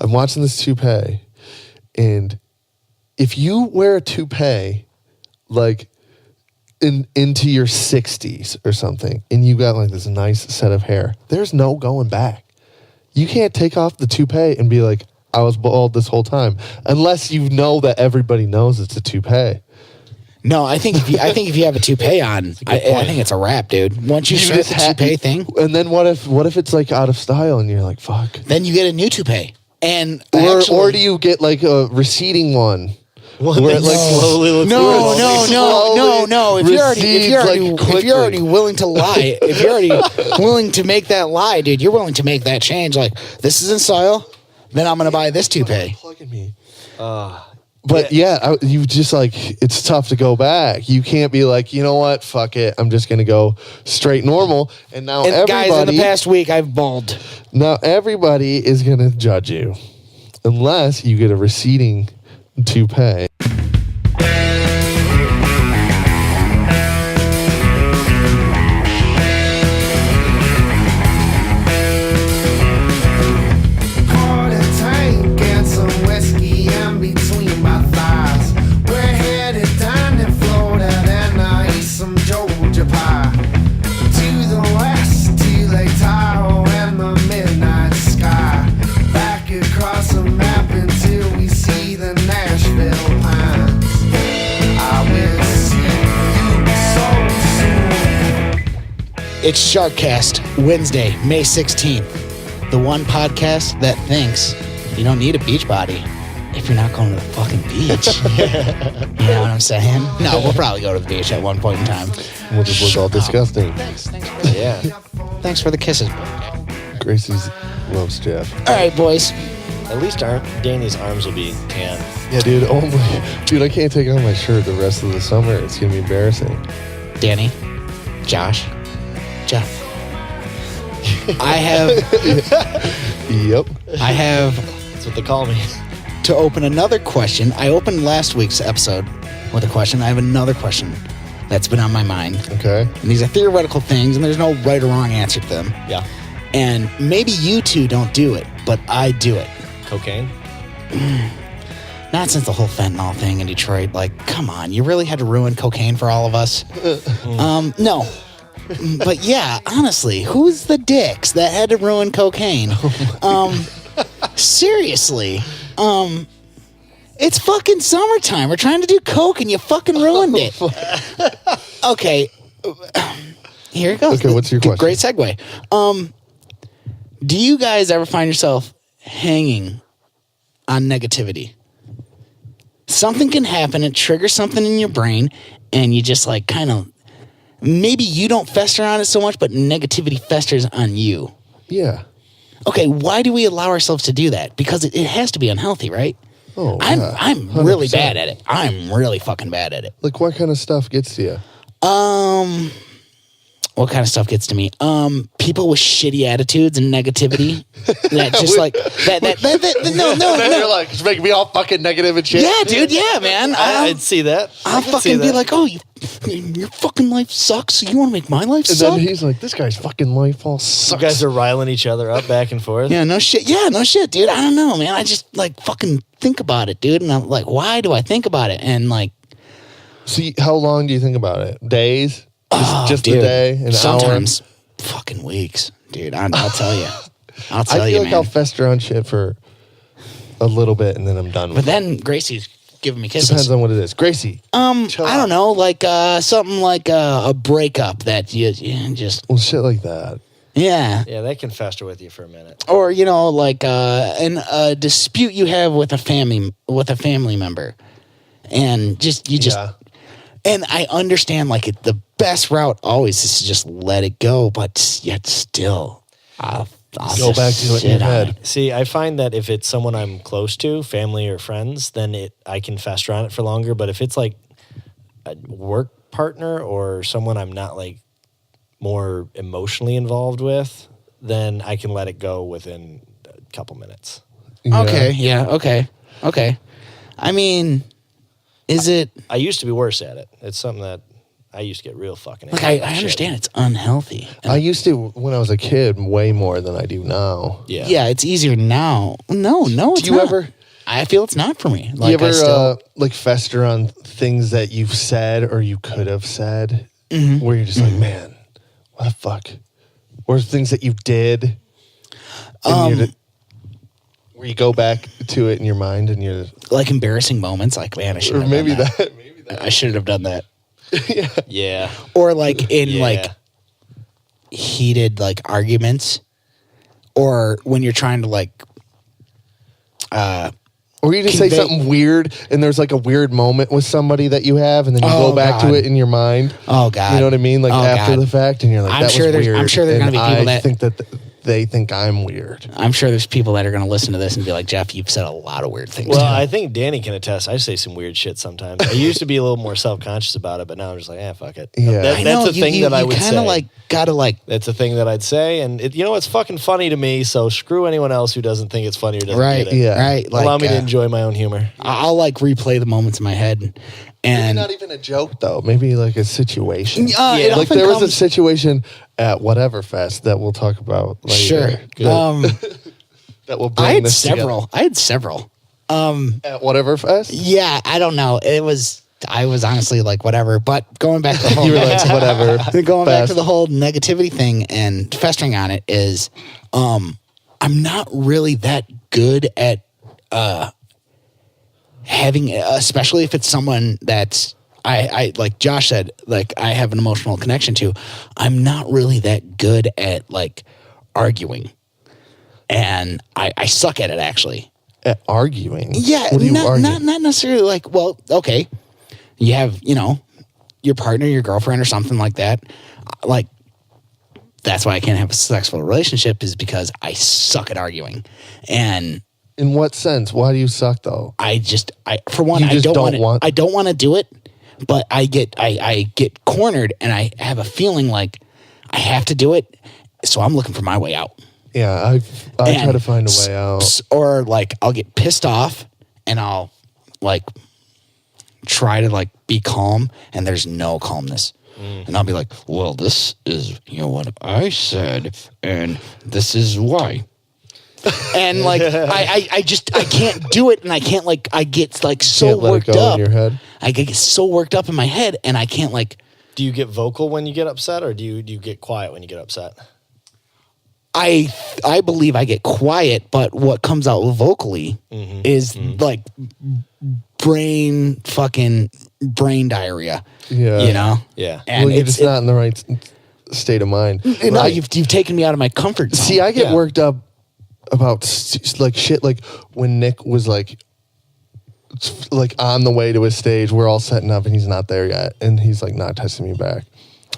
I'm watching this toupee, and if you wear a toupee, like into your 60s or something, and you got like this nice set of hair, there's no going back. You can't take off the toupee and be like, I was bald this whole time, unless you know that everybody knows it's a toupee. No, I think if you have a toupee on, I think it's a wrap, dude. Once you start the toupee thing, and then what if it's like out of style and you're like, fuck? Then you get a new toupee, and or do you get like a receding one? Where it like slowly looks no. If you're already willing to lie, if you're already willing to make that lie, dude, you're willing to make that change. Like, this is in style, then I'm gonna buy this toupee. Plugging me. But you just like, it's tough to go back. You can't be like, you know what, fuck it, I'm just gonna go straight normal. And now guys, in the past week, I've bald. Now everybody is gonna judge you, unless you get a receding toupee. It's SharkCast, Wednesday, May 16th. The one podcast that thinks you don't need a beach body if you're not going to the fucking beach. You know what I'm saying? No, we'll probably go to the beach at one point in time. We'll just look all disgusting. Thanks for the kisses. Gracie loves Jeff. All right, boys. At least Danny's arms will be tan. Yeah, dude. Oh my, dude, I can't take off my shirt the rest of the summer. It's gonna be embarrassing. Danny, Josh, Jeff. I have. Yep. I have. That's what they call me. To open another question. I opened last week's episode with a question. I have another question that's been on my mind. Okay. And these are theoretical things, and there's no right or wrong answer to them. Yeah. And maybe you two don't do it, but I do it. Cocaine? Not since the whole fentanyl thing in Detroit. Like, come on, you really had to ruin cocaine for all of us? No. But yeah, honestly, who's the dicks that had to ruin cocaine? Seriously. It's fucking summertime. We're trying to do coke and you fucking ruined it. Okay. Here it goes. Okay, what's your question? Great segue. Do you guys ever find yourself hanging on negativity? Something can happen, it triggers something in your brain, and you just like kind of, maybe you don't fester on it so much, but negativity festers on you. Yeah. Okay, why do we allow ourselves to do that? Because it has to be unhealthy, right? Oh, I'm really bad at it. I'm really fucking bad at it. Like, what kind of stuff gets to you? What kind of stuff gets to me? People with shitty attitudes and negativity. That just like that. No. You're like, it's making me all fucking negative and shit. Yeah, dude. Yeah, man. I'd see that. I'll fucking be like, oh, your fucking life sucks. So you want to make my life suck? And then he's like, this guy's fucking life all sucks. You guys are riling each other up back and forth. Yeah, no shit. Yeah, no shit, dude. I don't know, man. I just like fucking think about it, dude. And I'm like, why do I think about it? And like, see, how long do you think about it? Days? Just dude, a day? An sometimes hour? fucking weeks, dude. I'll tell you. I feel like I'll fester on shit for a little bit and then I'm done with it. But then Gracie's giving me kisses. Depends on what it is. Gracie. I don't know, like something like a breakup that you just... Well, shit like that. Yeah. Yeah, they can fester with you for a minute. Or, you know, like a dispute you have with a family member. And Yeah. And I understand, like, the best route always is to just let it go, but yet still, I'll go back to it in your head. See, I find that if it's someone I'm close to, family or friends, then I can fester on it for longer. But if it's like a work partner or someone I'm not like more emotionally involved with, then I can let it go within a couple minutes. Yeah. Okay, yeah, okay. I mean... Is it? I used to be worse at it. It's something that I used to get real fucking Like, angry I at shit. understand it's unhealthy. I used to when I was a kid way more than I do now. Yeah. Yeah, it's easier now. No, it's Do you not. ever? I feel it's not for me. Do Like, you ever I still, like fester on things that you've said or you could have said, Mm-hmm. where you're just like, man, what the fuck? Or things that you did, and where you go back to it in your mind, and you're, like, embarrassing moments. Like, man, I should or have maybe done that. that, maybe that. I should have done that. Yeah. Or like in Yeah. like heated like arguments, or when you're trying to like Or you just say Convey- something weird, and there's like a weird moment with somebody that you have, and then you Oh, go back God. to it in your mind. Oh, God. You know what I mean? Like Oh, after God. the fact, and you're like, I'm that sure was there's- weird. I'm sure there are and gonna be people I that- think that they think I'm weird. I'm sure there's people that are going to listen to this and be like, Jeff, you've said a lot of weird things. Well, I think Danny can attest. I say some weird shit sometimes. I used to be a little more self-conscious about it, but now I'm just like, fuck it. Yeah. That's a thing that I would kind say. of like gotta like. That's a thing that I'd say, and it's fucking funny to me. So screw anyone else who doesn't think it's funny or doesn't Right, get it. Yeah. right. Like, Allow me to enjoy my own humor. I'll like replay the moments in my head, Maybe and not even a joke though. Maybe like a situation. it Like often there was a comes- situation at Whateverfest that we'll talk about later. Sure. That will bring I had this several. I had several. together. At Whateverfest. Yeah, I don't know. I was honestly like whatever. But going back to the whole You were like whatever. going back to fest. the whole negativity thing and festering on it is, I'm not really that good at having, especially if it's someone that's I like Josh said, like I have an emotional connection to. I'm not really that good at like arguing, and I suck at it actually. At arguing. Yeah, What do you argue? not necessarily like, well, okay, you have, your partner, your girlfriend or something like that. Like, that's why I can't have a successful relationship is because I suck at arguing. And In what sense? Why do you suck though? for one, You just don't want- I don't want to do it, but I get cornered and I have a feeling like I have to do it. So I'm looking for my way out. Yeah, I try And to find a way out. Or like I'll get pissed off and I'll like try to like be calm and there's no calmness. And I'll be like, well, this is what I said and this is why. And like I can't do it and I can't like I get like so Can't let it worked go up. in your head. I get so worked up in my head and I can't like Do you get vocal when you get upset, or do you get quiet when you get upset? I believe I get quiet, but what comes out vocally is like brain diarrhea. Yeah. Yeah. And Well, you're it's just not in the right state of mind. no, you've taken me out of my comfort zone. See, I get Yeah. worked up about like shit. Like when Nick was like on the way to his stage, we're all setting up, and he's not there yet, and he's like not texting me back.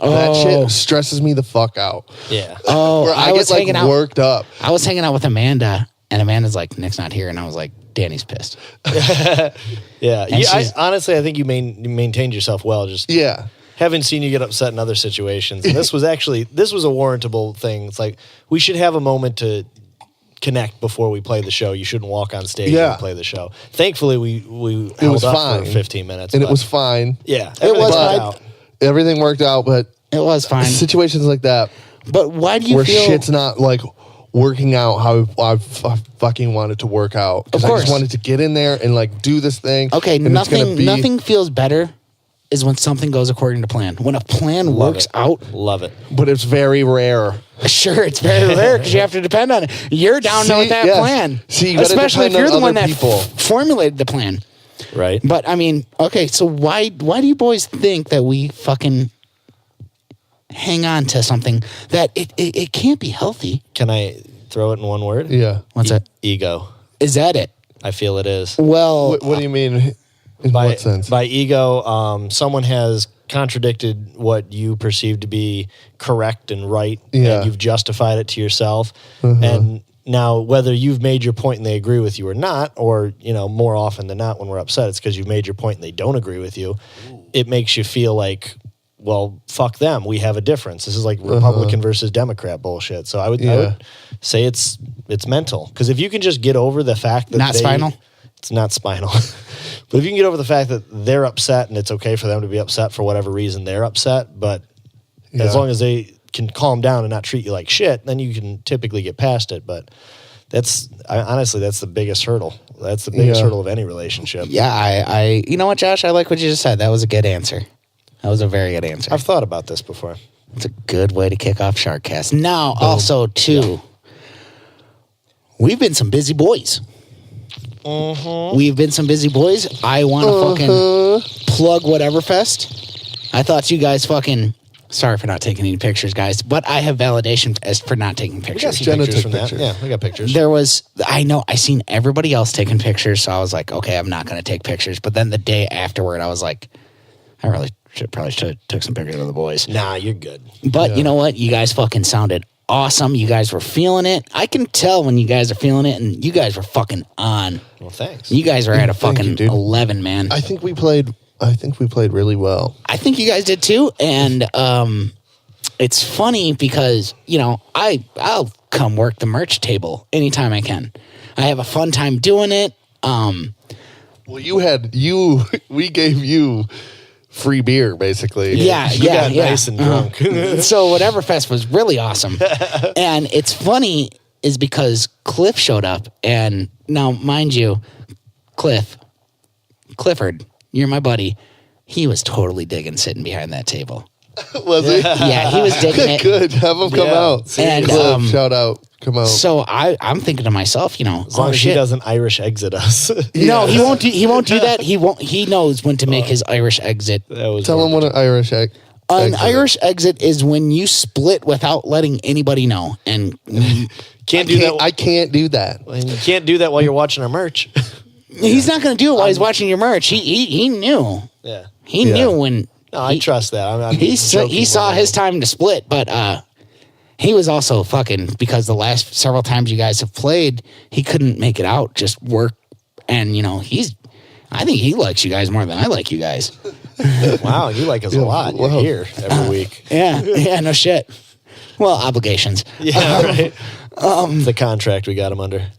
That shit stresses me the fuck out. Yeah. Oh, Where I was get like hanging out. worked up. I was hanging out with Amanda, and Amanda's like, Nick's not here, and I was like, Danny's pissed. Yeah. And I she's- honestly, I think you maintained yourself well. Just Yeah. haven't seen you get upset in other situations. And this was a warrantable thing. It's like we should have a moment to connect before we play the show. You shouldn't walk on stage and play the show. Thankfully, we It was held up fine for 15 minutes. and it but- was fine. yeah, It was everything fine. worked out. Everything worked out, but It was fine. situations like that But why do you where feel... shit's not like working out how I fucking wanted to work out, because Of I course. just wanted to get in there and like do this thing. Okay, and it's gonna be- nothing feels better is when something goes according to plan. When a plan works out, Love it. but it's very rare. sure, it's very rare because you have to depend on it. You're down See, with that yes. plan. See, you gotta especially if depend you're on the one other that people. formulated the plan. Right. But I mean, okay, so why do you boys think that we fucking hang on to something that it can't be healthy? Can I throw it in one word? Yeah. What's that? Ego. Is that it? I feel it is. Well, What do you mean? In what sense? By ego, someone has contradicted what you perceive to be correct and right, Yeah. and you've justified it to yourself. And now, whether you've made your point and they agree with you or not, or more often than not, when we're upset, it's because you've made your point and they don't agree with you. It makes you feel like, well, fuck them. We have a difference. This is like Republican versus Democrat bullshit. So I would say it's mental, because if you can just get over the fact that Not spinal? It's not spinal. But if you can get over the fact that they're upset and it's okay for them to be upset for whatever reason they're upset, but as long as they can calm down and not treat you like shit, then you can typically get past it. But honestly, that's the biggest hurdle. That's the biggest hurdle of any relationship. Yeah, I you know what, Josh? I like what you just said. That was a good answer. That was a very good answer. I've thought about this before. It's a good way to kick off SharkCast. Now, also, too, we've been some busy boys. We've been some busy boys. I want to fucking plug Whateverfest. I thought you guys fucking... Sorry for not taking any pictures, guys, but I have validation as for not taking pictures. We got pictures from that. Yeah, we got pictures. I seen everybody else taking pictures, so I was like, okay, I'm not going to take pictures. But then the day afterward, I was like, I really probably should have took some pictures of the boys. Nah, you're good. But you know what? You guys fucking sounded awesome. You guys were feeling it. I can tell when you guys are feeling it, and you guys were fucking on. Well, thanks. You guys were at a fucking 11, man. I think we played really well. I think you guys did too, and it's funny because I'll come work the merch table anytime I can. I have a fun time doing it. Well, we gave you free beer basically. Yeah, you got nice and drunk. So Whateverfest was really awesome, and it's funny is because Cliff showed up, and now mind you, Clifford. You're my buddy. He was totally digging sitting behind that table. Was he? Yeah, he was digging it. Good. Have him come out. And shout out. Come out. So I'm thinking to myself, as long as he doesn't Irish exit us. No, he won't do that. He knows when to make his Irish exit. Tell him what an Irish exit. An Irish exit is when you split without letting anybody know. And I can't do that. You can't do that while you're watching our merch. He's not going to do it while he's watching your merch. He knew. Yeah. He knew when. No, I trust that. He saw his time to split, but he was also fucking, because the last several times you guys have played, he couldn't make it out, just work. And, I think he likes you guys more than I like you guys. Wow, you like us a lot. You're here every week. Yeah, no shit. Well, obligations. Yeah, right. The contract we got him under.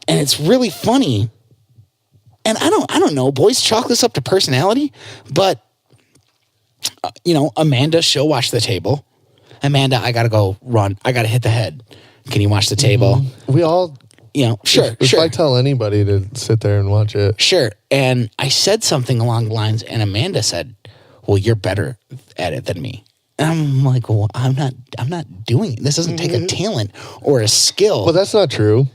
And it's really funny. And I don't know, boys chalk this up to personality, but Amanda, she'll watch the table. Amanda, I gotta go run. I gotta hit the head. Can you watch the table? Mm-hmm. We all, sure. If I tell anybody to sit there and watch it, sure. And I said something along the lines, and Amanda said, "Well, you're better at it than me." And I'm like, "Well, I'm not doing it. This doesn't take a talent or a skill." Well, that's not true.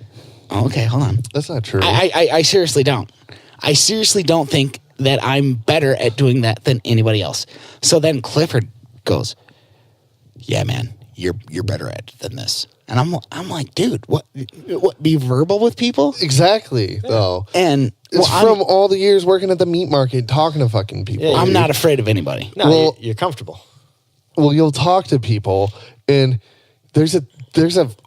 Okay, hold on. That's not true. I seriously don't. I seriously don't think that I'm better at doing that than anybody else. So then Clifford goes, "Yeah, man, you're better at it than this." And I'm like, dude, what? Be verbal with people? Exactly, though. And it's from all the years working at the meat market, talking to fucking people. Yeah, I'm not afraid of anybody. No, you're comfortable. Well, you'll talk to people, and there's a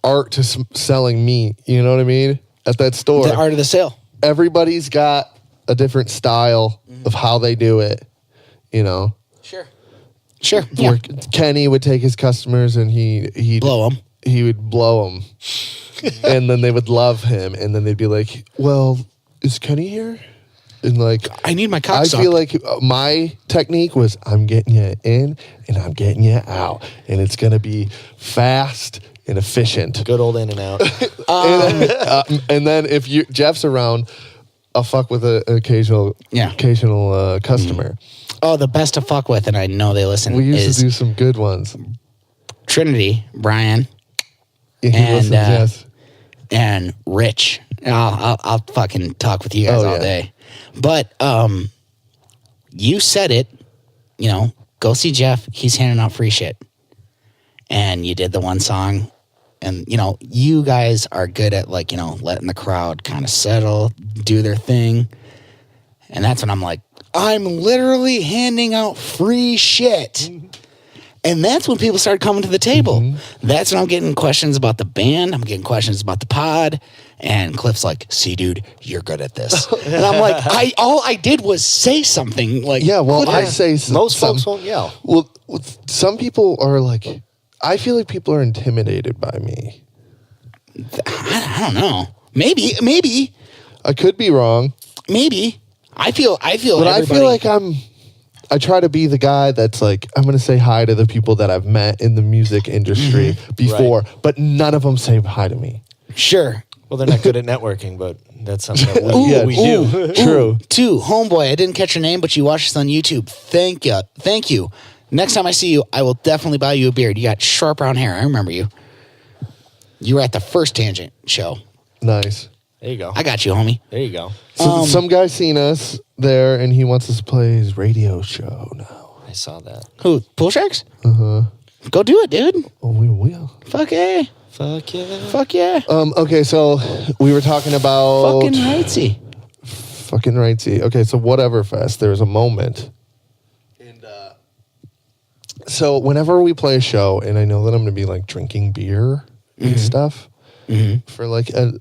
art to selling meat. You know what I mean? At that store, The art of the sale. Everybody's got a different style of how they do it. Sure. Yeah. Kenny would take his customers and he'd blow them. He would blow them, and then they would love him, and then they'd be like, "Well, is Kenny here?" And like, I need my I cocksock. feel like my technique was, I'm getting you in and I'm getting you out, and it's gonna be fast and efficient. Good old in and out. And then if Jeff's around, I'll fuck with an occasional customer. Oh, the best to fuck with, and I know they listen. We used to do some good ones. Trinity, Brian, Yeah, he listens, yes. and Rich. I'll fucking talk with you guys all day. But you said it. Go see Jeff. He's handing out free shit. And you did the one song. And, you guys are good at, letting the crowd kind of settle, do their thing. And that's when I'm like, I'm literally handing out free shit. And that's when people started coming to the table. Mm-hmm. That's when I'm getting questions about the band. I'm getting questions about the pod. And Cliff's like, "See, dude, you're good at this." And I'm like, all I did was say something. Like, I say most folks won't yell. Well, some people are like, I feel like people are intimidated by me. I don't know. Maybe. I could be wrong. Maybe. I feel But I feel like I try to be the guy that's like, I'm going to say hi to the people that I've met in the music industry before, but none of them say hi to me. Sure. Well, they're not good at networking, but that's something that we do. True. Two, homeboy, I didn't catch your name, but you watched us on YouTube. Thank you. Thank you. Next time I see you, I will definitely buy you a beard. You got sharp brown hair. I remember you. You were at the first Tangent show. Nice. There you go. I got you, homie. There you go. So some guy's seen us there, and he wants us to play his radio show now. I saw that. Who? Pool Sharks? Go do it, dude. Oh, we will. Fuck yeah. Fuck yeah. Fuck yeah. Okay, so we were talking about... Fucking rightsy. Fucking rightsy. Okay, so Whateverfest, there was a moment. And so whenever we play a show, and I know that I'm going to be like drinking beer and stuff for like a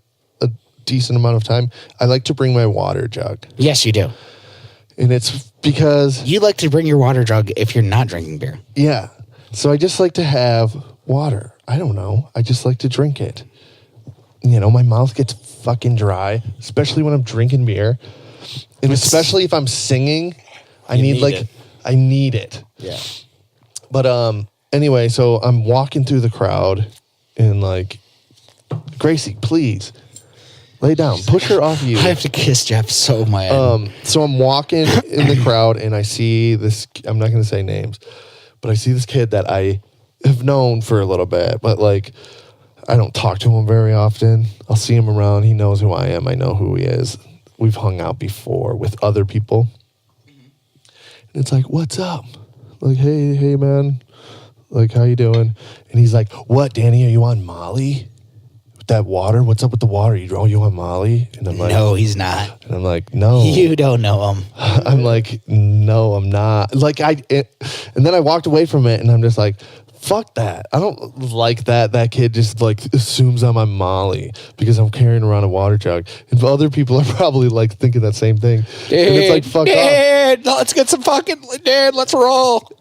decent amount of time, I like to bring my water jug. Yes, you do. And it's because... You like to bring your water jug if you're not drinking beer. Yeah. So I just like to have water. I don't know. I just like to drink it. You know, my mouth gets fucking dry, especially when I'm drinking beer. And especially if I'm singing, I need it. Yeah. But anyway, so I'm walking through the crowd and like, Gracie, please lay down. Push her off you. I have to kiss Jeff so bad. So I'm walking in the crowd and I see this, I'm not going to say names, but I see this kid that I have known for a little bit, but like, I don't talk to him very often. I'll see him around. He knows who I am. I know who he is. We've hung out before with other people. And it's like, what's up? Like, hey, man. Like, how you doing? And he's like, what, Danny? Are you on Molly? With that water? What's up with the water? You on Molly? And I'm like, no, he's not. And I'm like, no. You don't know him. I'm like, no, I'm not. Like, and then I walked away from it and I'm just like, fuck that. I don't like that. That kid just like assumes I'm on Molly because I'm carrying around a water jug. And other people are probably like thinking that same thing. Dude, and it's like, fuck off. Let's get some fucking, dude, let's roll.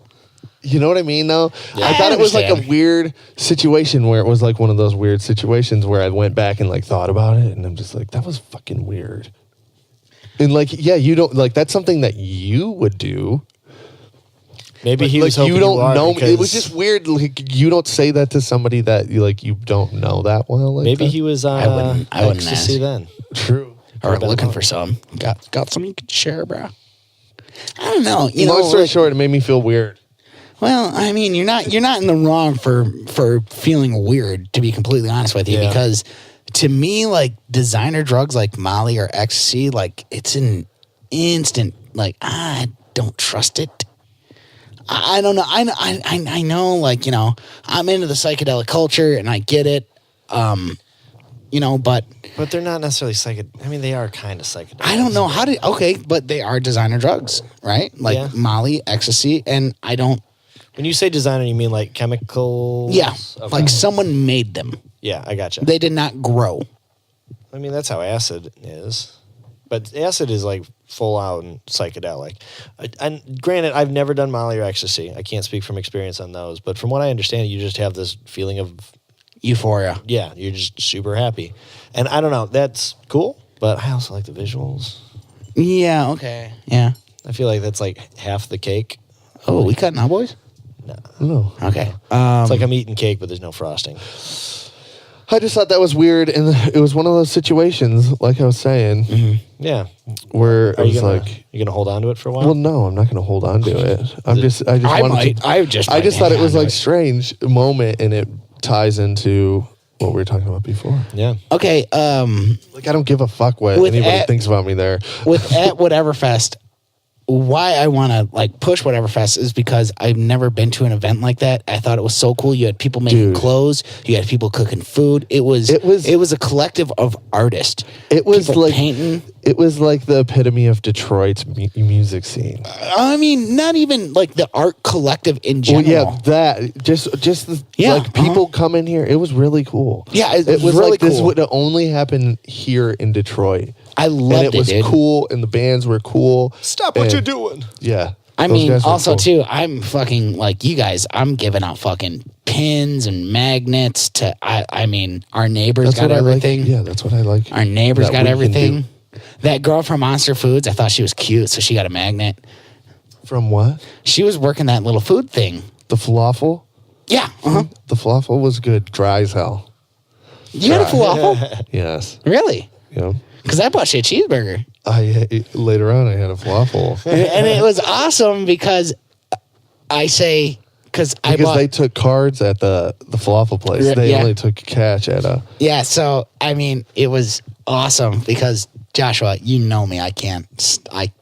You know what I mean, though? Yeah, I thought it was like understand. a weird situation where it was like one of those weird situations where I went back and like thought about it. And I'm just like, that was fucking weird. And like, yeah, you don't like, that's something that you would do. Maybe But, he was like, hoping you don't are know. because It was just weird. Like, you don't say that to somebody that you like you don't know that well. Like maybe that. he was I wouldn't ecstasy ask. then. True. Or Could've been looking fun. for some. Got some you could share, bro. I don't know. Long story short, it made me feel weird. Well, I mean, you're not in the wrong for feeling weird, to be completely honest with you, Yeah. because to me, like designer drugs like Molly or ecstasy, like it's an instant, like I don't trust it. I don't know. I know, like, you know, I'm into the psychedelic culture and I get it. You know, but But they're not necessarily psychedelic. I mean, they are kind of psychedelic. I don't know how to. Okay, but they are designer drugs, right? Like Yeah. Molly, ecstasy, and I don't. When you say designer, you mean like chemicals? Yeah, Okay. like someone made them. Yeah, I gotcha. They did not grow. I mean, that's how acid is. But acid is like full out and psychedelic. And granted, I've never done Molly or ecstasy. I can't speak from experience on those. But from what I understand, you just have this feeling of, Euphoria. yeah, you're just super happy. And I don't know, that's cool. But I also like the visuals. Yeah. Okay. Yeah. I feel like that's like half the cake. Oh, we cutting out, boys? No. Okay. It's like I'm eating cake, but there's no frosting. I just thought that was weird, and it was one of those situations, like I was saying, Yeah. where it Are was you gonna, like, you gonna hold on to it for a while? well, no, I'm not going to hold on to it. I just I wanted might. to. I just thought it was hang on like to strange moment, and it ties into what we were talking about before. Yeah. Okay. Like, I don't give a fuck what With anybody at- thinks about me there. With at Whateverfest, why I want to like push Whateverfest is because I've never been to an event like that. I thought it was so cool. You had people making Dude. clothes. You had people cooking food. It was a collective of artists. It was People like painting. It was like the epitome of Detroit's music scene. I mean, not even like the art collective in Well, general. yeah, that just the, Yeah, like people come in here. It was really cool. Yeah, it it was really like this cool. would only happen here in Detroit. I loved and it was dude. cool, and the bands were cool. Stop what and- you're doing. Yeah, I those mean, guys were also cool. too, I'm fucking like you guys. I'm giving out fucking pins and magnets to. I mean, our neighbors That's got what everything. I like. Yeah, that's what I like. Our neighbors that got we can everything. do. That girl from Monster Foods, I thought she was cute, so she got a magnet. From what? She was working that little food thing. The falafel? Yeah. Uh-huh. The falafel was good. Dry as hell. You had a falafel? Yes. Really? Yeah. Because I bought you a cheeseburger. Later on, I had a falafel. And it was awesome because because they took cards at the falafel place. They only took cash at a. Yeah, so I mean, it was awesome because Joshua, you know me, I can't. I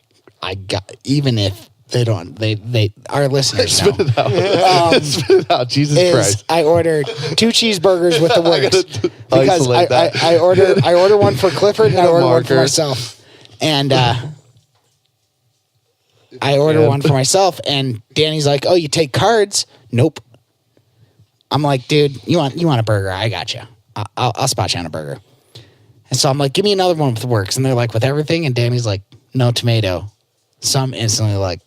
got even if they don't. They our listeners know. Spit it out. Spit it out. Jesus Christ! I ordered 2 cheeseburgers with the works because I ordered one for Clifford and I ordered one for myself, and I ordered one for myself, and Danny's like, "Oh, you take cards?" Nope. I'm like, dude, you want a burger? I got you. I'll spot you on a burger. And so I'm like, give me another one with the works, and they're like, with everything, and Danny's like, no tomato. So I'm instantly like,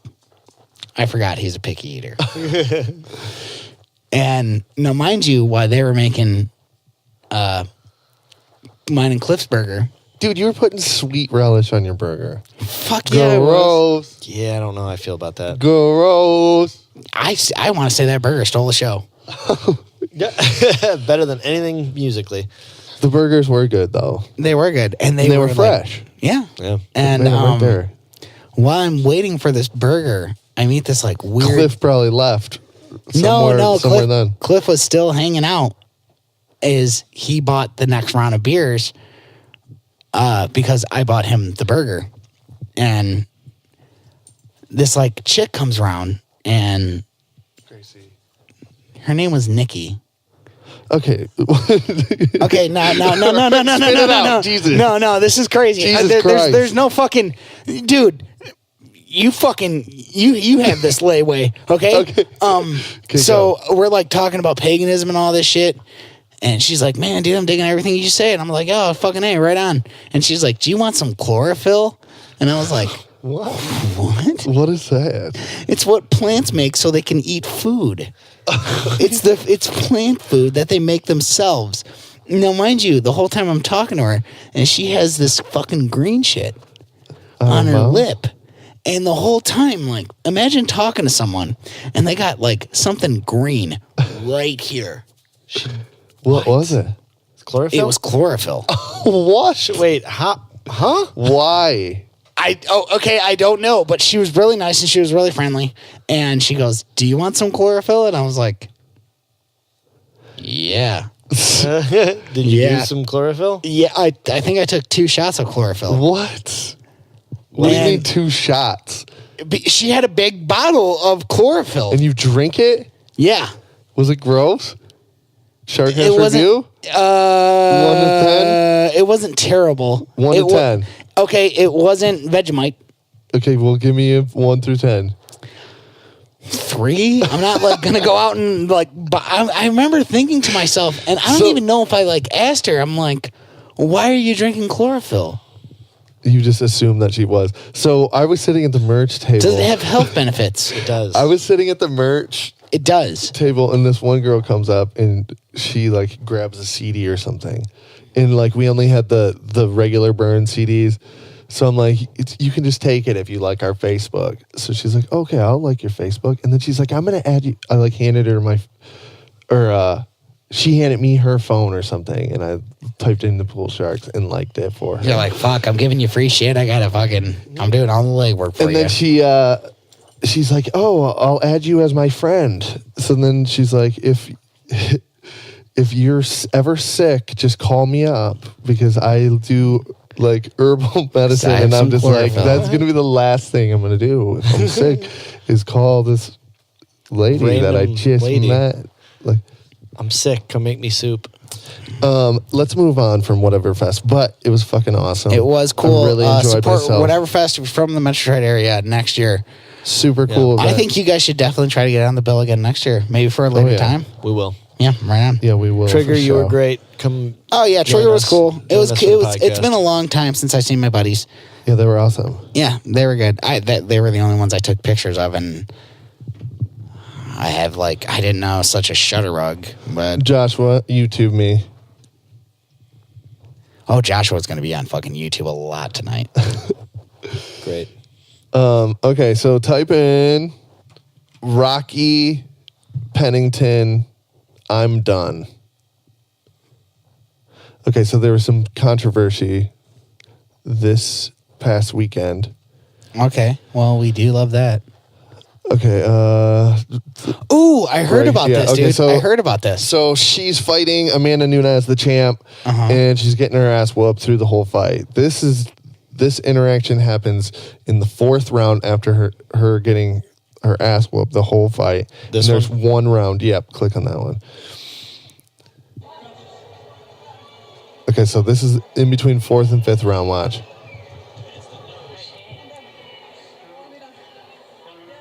I forgot he's a picky eater. And now, mind you, while they were making mine and Cliff's burger. Dude, you were putting sweet relish on your burger. Fuck yeah. Gross. Yeah, I don't know how I feel about that. Gross. I want to say that burger stole the show. Better than anything musically. The burgers were good, though. They were good. And they were like, fresh. Yeah. And right there. while I'm waiting for this burger, I meet this like weird... Cliff probably left somewhere then. Cliff was still hanging out. He bought the next round of beers because I bought him the burger. And this like chick comes around and her name was Nikki. Okay. Okay, no. Jesus. No, this is crazy. Jesus Christ. There's no fucking... Dude, you have this layway, okay? Okay, so we're like talking about paganism and all this shit. And she's like, man, dude, I'm digging everything you just say. And I'm like, oh, fucking A, right on. And she's like, do you want some chlorophyll? And I was like, what? What is that? It's what plants make so they can eat food. It's plant food that they make themselves. Now, mind you, the whole time I'm talking to her, and she has this fucking green shit on her lip. And the whole time, like, imagine talking to someone, and they got, like, something green right here. What was it? Chlorophyll? It was chlorophyll. What? Wait, huh? Why? I don't know, but she was really nice and she was really friendly. And she goes, do you want some chlorophyll? And I was like, yeah. Did you do some chlorophyll? Yeah, I think I took 2 shots of chlorophyll. What? What do you mean 2 shots? She had a big bottle of chlorophyll. And you drink it? Yeah. Was it gross? SharkCast review? 1 to 10? It wasn't terrible. 1 to 10. Okay, it wasn't Vegemite. Okay, well, give me a 1 through 10. 3? I'm not like gonna go out and like. But I remember thinking to myself, and I don't even know if I like asked her. I'm like, why are you drinking chlorophyll? You just assumed that she was. So I was sitting at the merch table. Does it have health benefits? It does. I was sitting at the merch. It does. Table, and this one girl comes up and she like grabs a CD or something, and like we only had the regular burn CDs, so I'm like, you can just take it if you like our Facebook. So she's like, okay, I'll like your Facebook, and then she's like, I'm gonna add you. I like handed her she handed me her phone or something, and I typed in the Pool Sharks and liked it for her. You're like, fuck, I'm giving you free shit. I'm doing all the legwork for you. And then she's like, oh, I'll add you as my friend. So then she's like, if you're ever sick, just call me up because I do like herbal medicine. And I'm just like, that's going to be the last thing I'm going to do if I'm sick is call this lady that I just met. Like, I'm sick. Come make me soup. Let's move on from Whateverfest, but it was fucking awesome. It was cool. I really enjoyed myself. Whateverfest from the Metro Detroit area next year. Super cool event. I think you guys should definitely try to get on the bill again next year, maybe for a later time. We will. Yeah, right on. Yeah, we will. Trigger, you were great. Come. Oh yeah, Trigger was cool. It's been a long time since I've seen my buddies. Yeah, they were awesome. Yeah, they were good. They were the only ones I took pictures of, and I have I didn't know such a shutter rug, but Joshua, YouTube me. Oh, Joshua's going to be on fucking YouTube a lot tonight. Great. Okay, so type in Rocky Pennington, I'm done. Okay, so there was some controversy this past weekend. Okay, well, we do love that. Okay, Ooh, I heard about this, okay, dude. so- I heard about this. so she's fighting Amanda Nunes, the champ, and she's getting her ass whooped through the whole fight. This interaction happens in the 4th round after her getting her ass whooped the whole fight. This and there's one? one round. Yep, click on that one. Okay, so this is in between 4th and 5th round. Watch.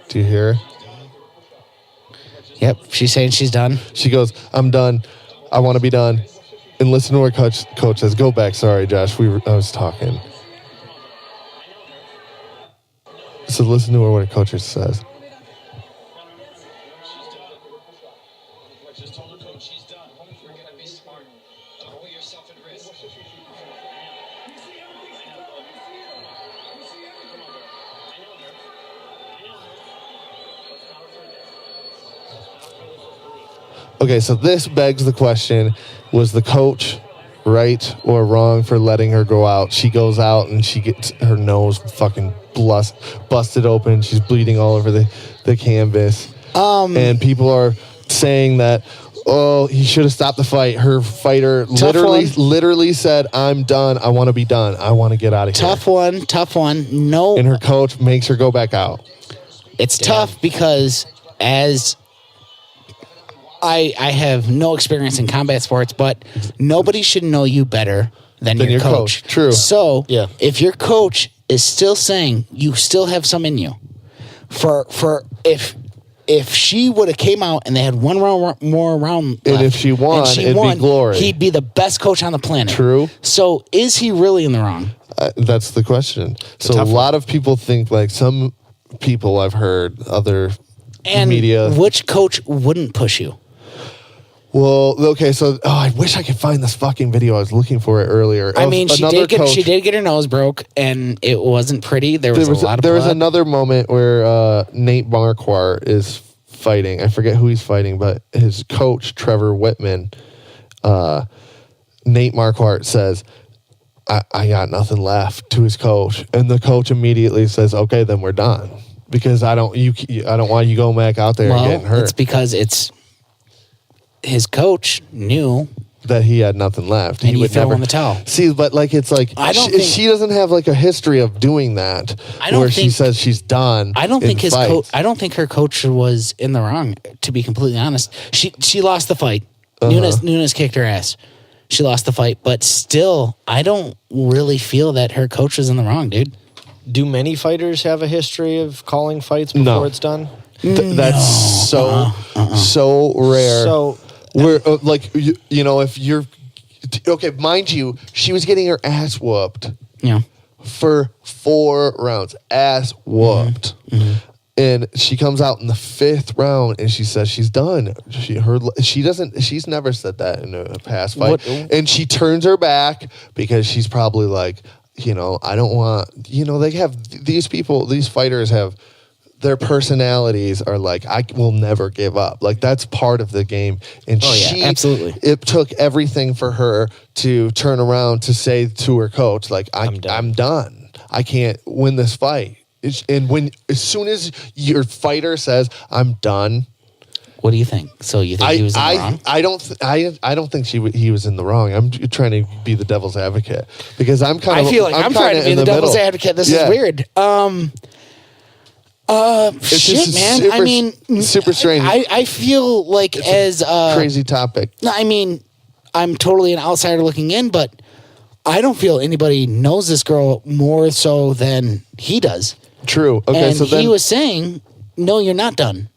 Do you hear her? Yep, she's saying she's done. She goes, I'm done. I want to be done. And listen to what coach says. Go back. Sorry, Josh. I was talking. So listen to what her coach says. Just told her coach she's done. You're gonna be smart. Don't put yourself at risk. Okay, so this begs the question, was the coach right or wrong for letting her go out? She goes out and she gets her nose fucking busted open. She's bleeding all over the canvas. And people are saying that, oh, he should have stopped the fight. Her fighter literally said, I'm done. I want to be done. I want to get out of here. Tough one. No. And her coach makes her go back out. It's tough because as I have no experience in combat sports, but nobody should know you better than your coach. True. So Yeah. if your coach is still saying you still have some in you, if she would have came out and they had one more round left, And if she won, it'd be glory. He'd be the best coach on the planet. True. So is he really in the wrong? That's the question. So a lot of people think, like some people I've heard, other And media. which coach wouldn't push you? Well, okay, so I wish I could find this fucking video. I was looking for it earlier. I mean, she Another did get her nose broke, and it wasn't pretty. There was a lot of there was blood. another moment where Nate Marquardt is fighting. I forget who he's fighting, but his coach, Trevor Whitman, Nate Marquardt says, I got nothing left to his coach. And the coach immediately says, okay, then we're done. Because I don't want you going back out there and getting hurt. It's because his coach knew that he had nothing left. And he he would throw never in the towel. See, but like it's like I don't think- she doesn't have like a history of doing that. I don't where she think- says she's done. I don't think in fights. I don't think her coach was in the wrong. To be completely honest, she lost the fight. Nunes kicked her ass. She lost the fight, but still, I don't really feel that her coach was in the wrong, dude. Do many fighters have a history of calling fights before No. it's done? That's so rare. So Where like you know, if you're okay, mind you, she was getting her ass whooped Yeah. for 4 rounds, ass whooped. And she comes out in the 5th round and she says she's done. She's never said that in a past fight. What- And she turns her back because she's probably like, you know, I don't want, you know, they have these fighters have their personalities are like, I will never give up. Like that's part of the game. And absolutely. It took everything for her to turn around to say to her coach, like, I'm done. I can't win this fight. And as soon as your fighter says, I'm done. What do you think? So you think he was in the wrong? I don't think he was in the wrong. I'm trying to be the devil's advocate because I'm kind of. I feel like I'm trying to be the devil's advocate. This is weird. It's Shit, just man. super- I mean, super strange. I feel like Crazy topic. I mean, I'm totally an outsider looking in, but I don't feel anybody knows this girl more so than he does. True. Okay, And so then he was saying, "No, you're not done.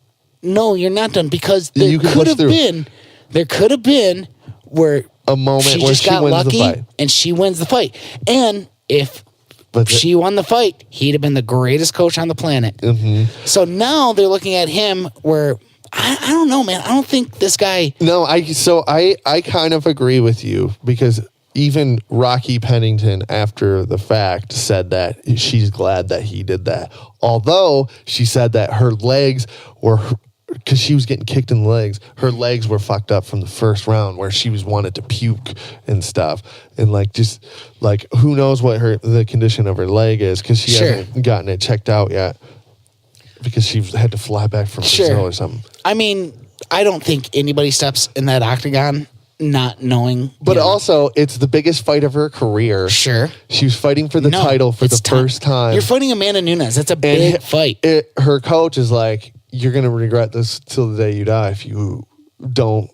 No, you're not done," because there You can could push have through. been where a moment she where just she got wins lucky the fight. and she wins the fight. And if But she won the fight, he'd have been the greatest coach on the planet. Mm-hmm. So now they're looking at him where I don't know, man. I don't think this guy. No, I kind of agree with you because even Rocky Pennington, after the fact, said that she's glad that he did that. Although she said that her legs were, because she was getting kicked in the legs, her legs were fucked up from the first round where she was wanted to puke and stuff. And like, just like, who knows what the condition of her leg is, because she hasn't gotten it checked out yet because she had to fly back from Brazil or something. I mean, I don't think anybody steps in that octagon not knowing. But also, it's the biggest fight of her career. Sure. She was fighting for the title for the first time. You're fighting Amanda Nunes. That's a big fight. Her coach is like, you're going to regret this till the day you die if you don't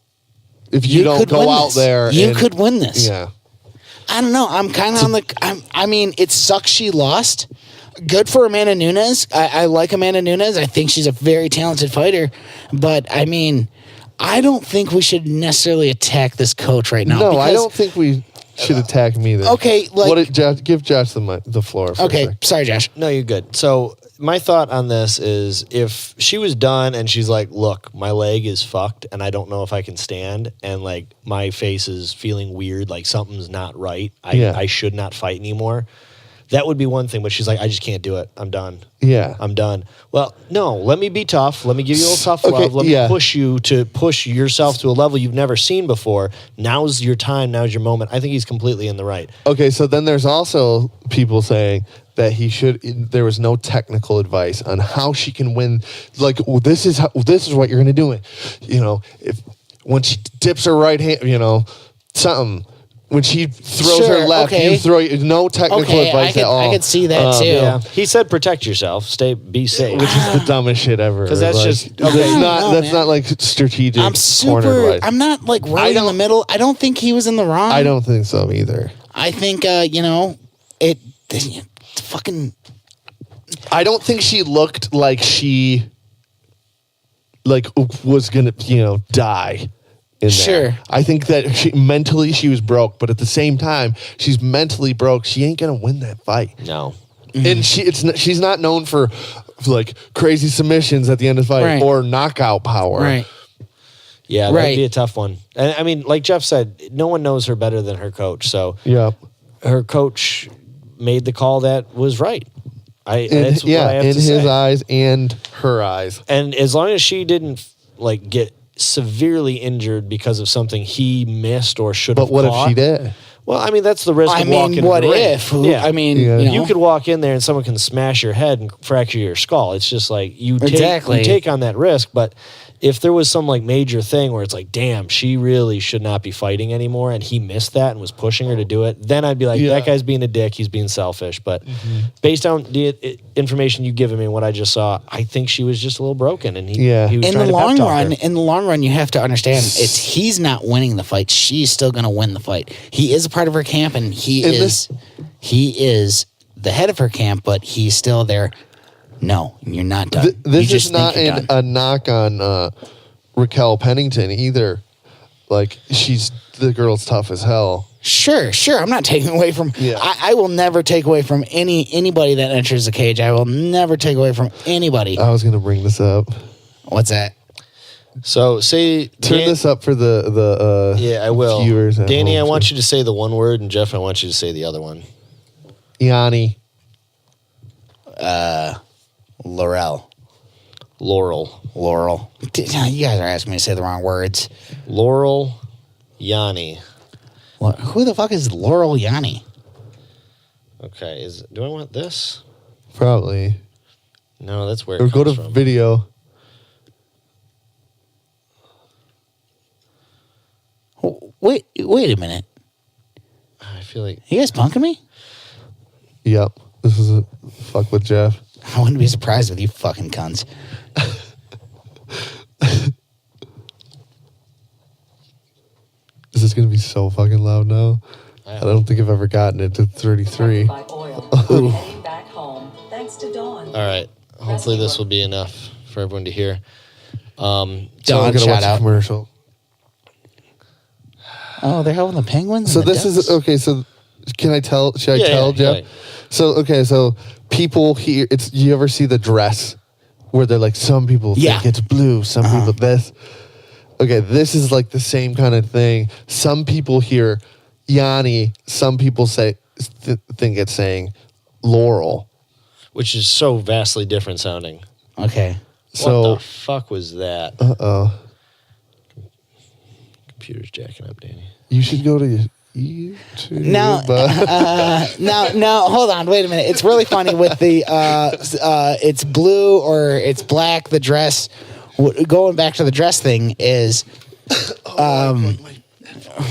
go out there. You could win this. Yeah. I don't know. I'm kind of on the. I mean, it sucks she lost. Good for Amanda Nunes. I like Amanda Nunes. I think she's a very talented fighter. But I mean, I don't think we should necessarily attack this coach right now. No, I don't think we should attack him either. Okay, like give Josh the floor. Okay, sorry, Josh. No, you're good. So my thought on this is, if she was done and she's like, look, my leg is fucked and I don't know if I can stand, and like my face is feeling weird, like something's not right, I should not fight anymore. That would be one thing, but she's like, I just can't do it. I'm done. Yeah. I'm done. Well, no, let me be tough. Let me give you a little tough love. Let me push you to push yourself to a level you've never seen before. Now's your time. Now's your moment. I think he's completely in the right. Okay, so then there's also people saying that there was no technical advice on how she can win. Like, well, this is what you're going to do. When she dips her right hand, something. When she throws her left, you throw no technical advice at all. I could see that too. Yeah. He said, "Protect yourself, be safe," which is the dumbest shit ever. Because that's that's not like strategic. Corner advice. I'm not like right in the middle. I don't think he was in the wrong. I don't think so either. I think fucking. I don't think she looked like she was gonna die. Sure. I think that mentally she was broke, but at the same time, she's mentally broke. She ain't gonna win that fight. No. And she's not known for like crazy submissions at the end of the fight or knockout power. Right. Yeah, that'd be a tough one. And I mean, like Jeff said, no one knows her better than her coach. So her coach made the call that was right. In his eyes and her eyes. And as long as she didn't get severely injured because of something he missed or should have caught. But what if she did? Well, I mean, that's the risk of walking in the ring. What if? I mean, you could walk in there and someone can smash your head and fracture your skull. It's just like you take on that risk. But if there was some major thing where it's like, damn, she really should not be fighting anymore, and he missed that and was pushing her to do it, then I'd be like, that guy's being a dick. He's being selfish. But based on the information you given me and what I just saw, I think she was just a little broken, and he was in trying the long to run. In the long run, you have to understand he's not winning the fight. She's still going to win the fight. He is a part of her camp, and he is the head of her camp, but he's still there. No, you're not done. This is not a knock on Raquel Pennington either. Like, she's the girl's tough as hell. Sure. I'm not taking away from. Yeah. I will never take away from anybody that enters the cage. I will never take away from anybody. I was going to bring this up. What's that? So turn this up for the I will. Viewers. Danny, I want you to say the one word, and Jeff, I want you to say the other one. Yanni. Laurel. Laurel. You guys are asking me to say the wrong words. Laurel Yanni. Who the fuck is Laurel Yanni? Okay, do I want this? Probably. No, that's where or it go comes to from. Video. Wait a minute. I feel like... You guys punking me? Yep. This is a fuck with Jeff. I wouldn't be surprised with you fucking cunts. Is this going to be so fucking loud now? I don't think I've ever gotten it to 33. Back home, thanks to Dawn. All right. Hopefully this will be enough for everyone to hear. Dawn, shout out. Commercial. Oh, they're helping the penguins? So this is... Okay, so can I tell... Should I tell, Jeff? Yeah. So people here... You ever see the dress? Where they're like, some people think it's blue, some people this. Okay, this is like the same kind of thing. Some people here Yanni, some people think it's saying Laurel. Which is so vastly different sounding. Okay. So What the fuck was that? uh-oh. Computer's jacking up, Danny. You should go to YouTube. Now, now, hold on, wait a minute. It's really funny with the it's blue or it's black. The dress. Going back to the dress thing is,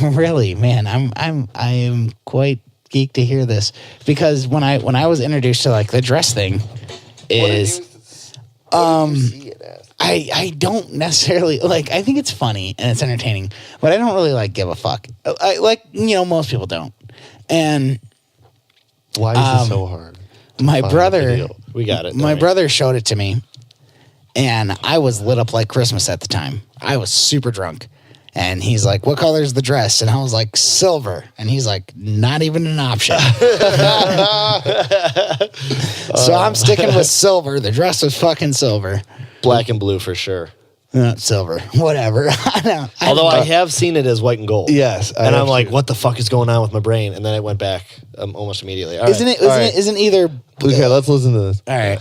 really, man. I am quite geeked to hear this because when I was introduced to like the dress thing, is I don't necessarily like. I think it's funny and it's entertaining, but I don't really like give a fuck. I like most people don't. And why is it so hard? My brother, we got it. My brother showed it to me, and I was lit up like Christmas at the time. I was super drunk, and he's like, "What color is the dress?" And I was like, "Silver." And he's like, "Not even an option." So I'm sticking with silver. The dress was fucking silver. Black and blue for sure. Not silver. Whatever. Although I have seen it as white and gold. Yes. And I'm like, what the fuck is going on with my brain? And then it went back almost immediately. All Isn't right. it? Isn't either? Okay, let's listen to this. All right.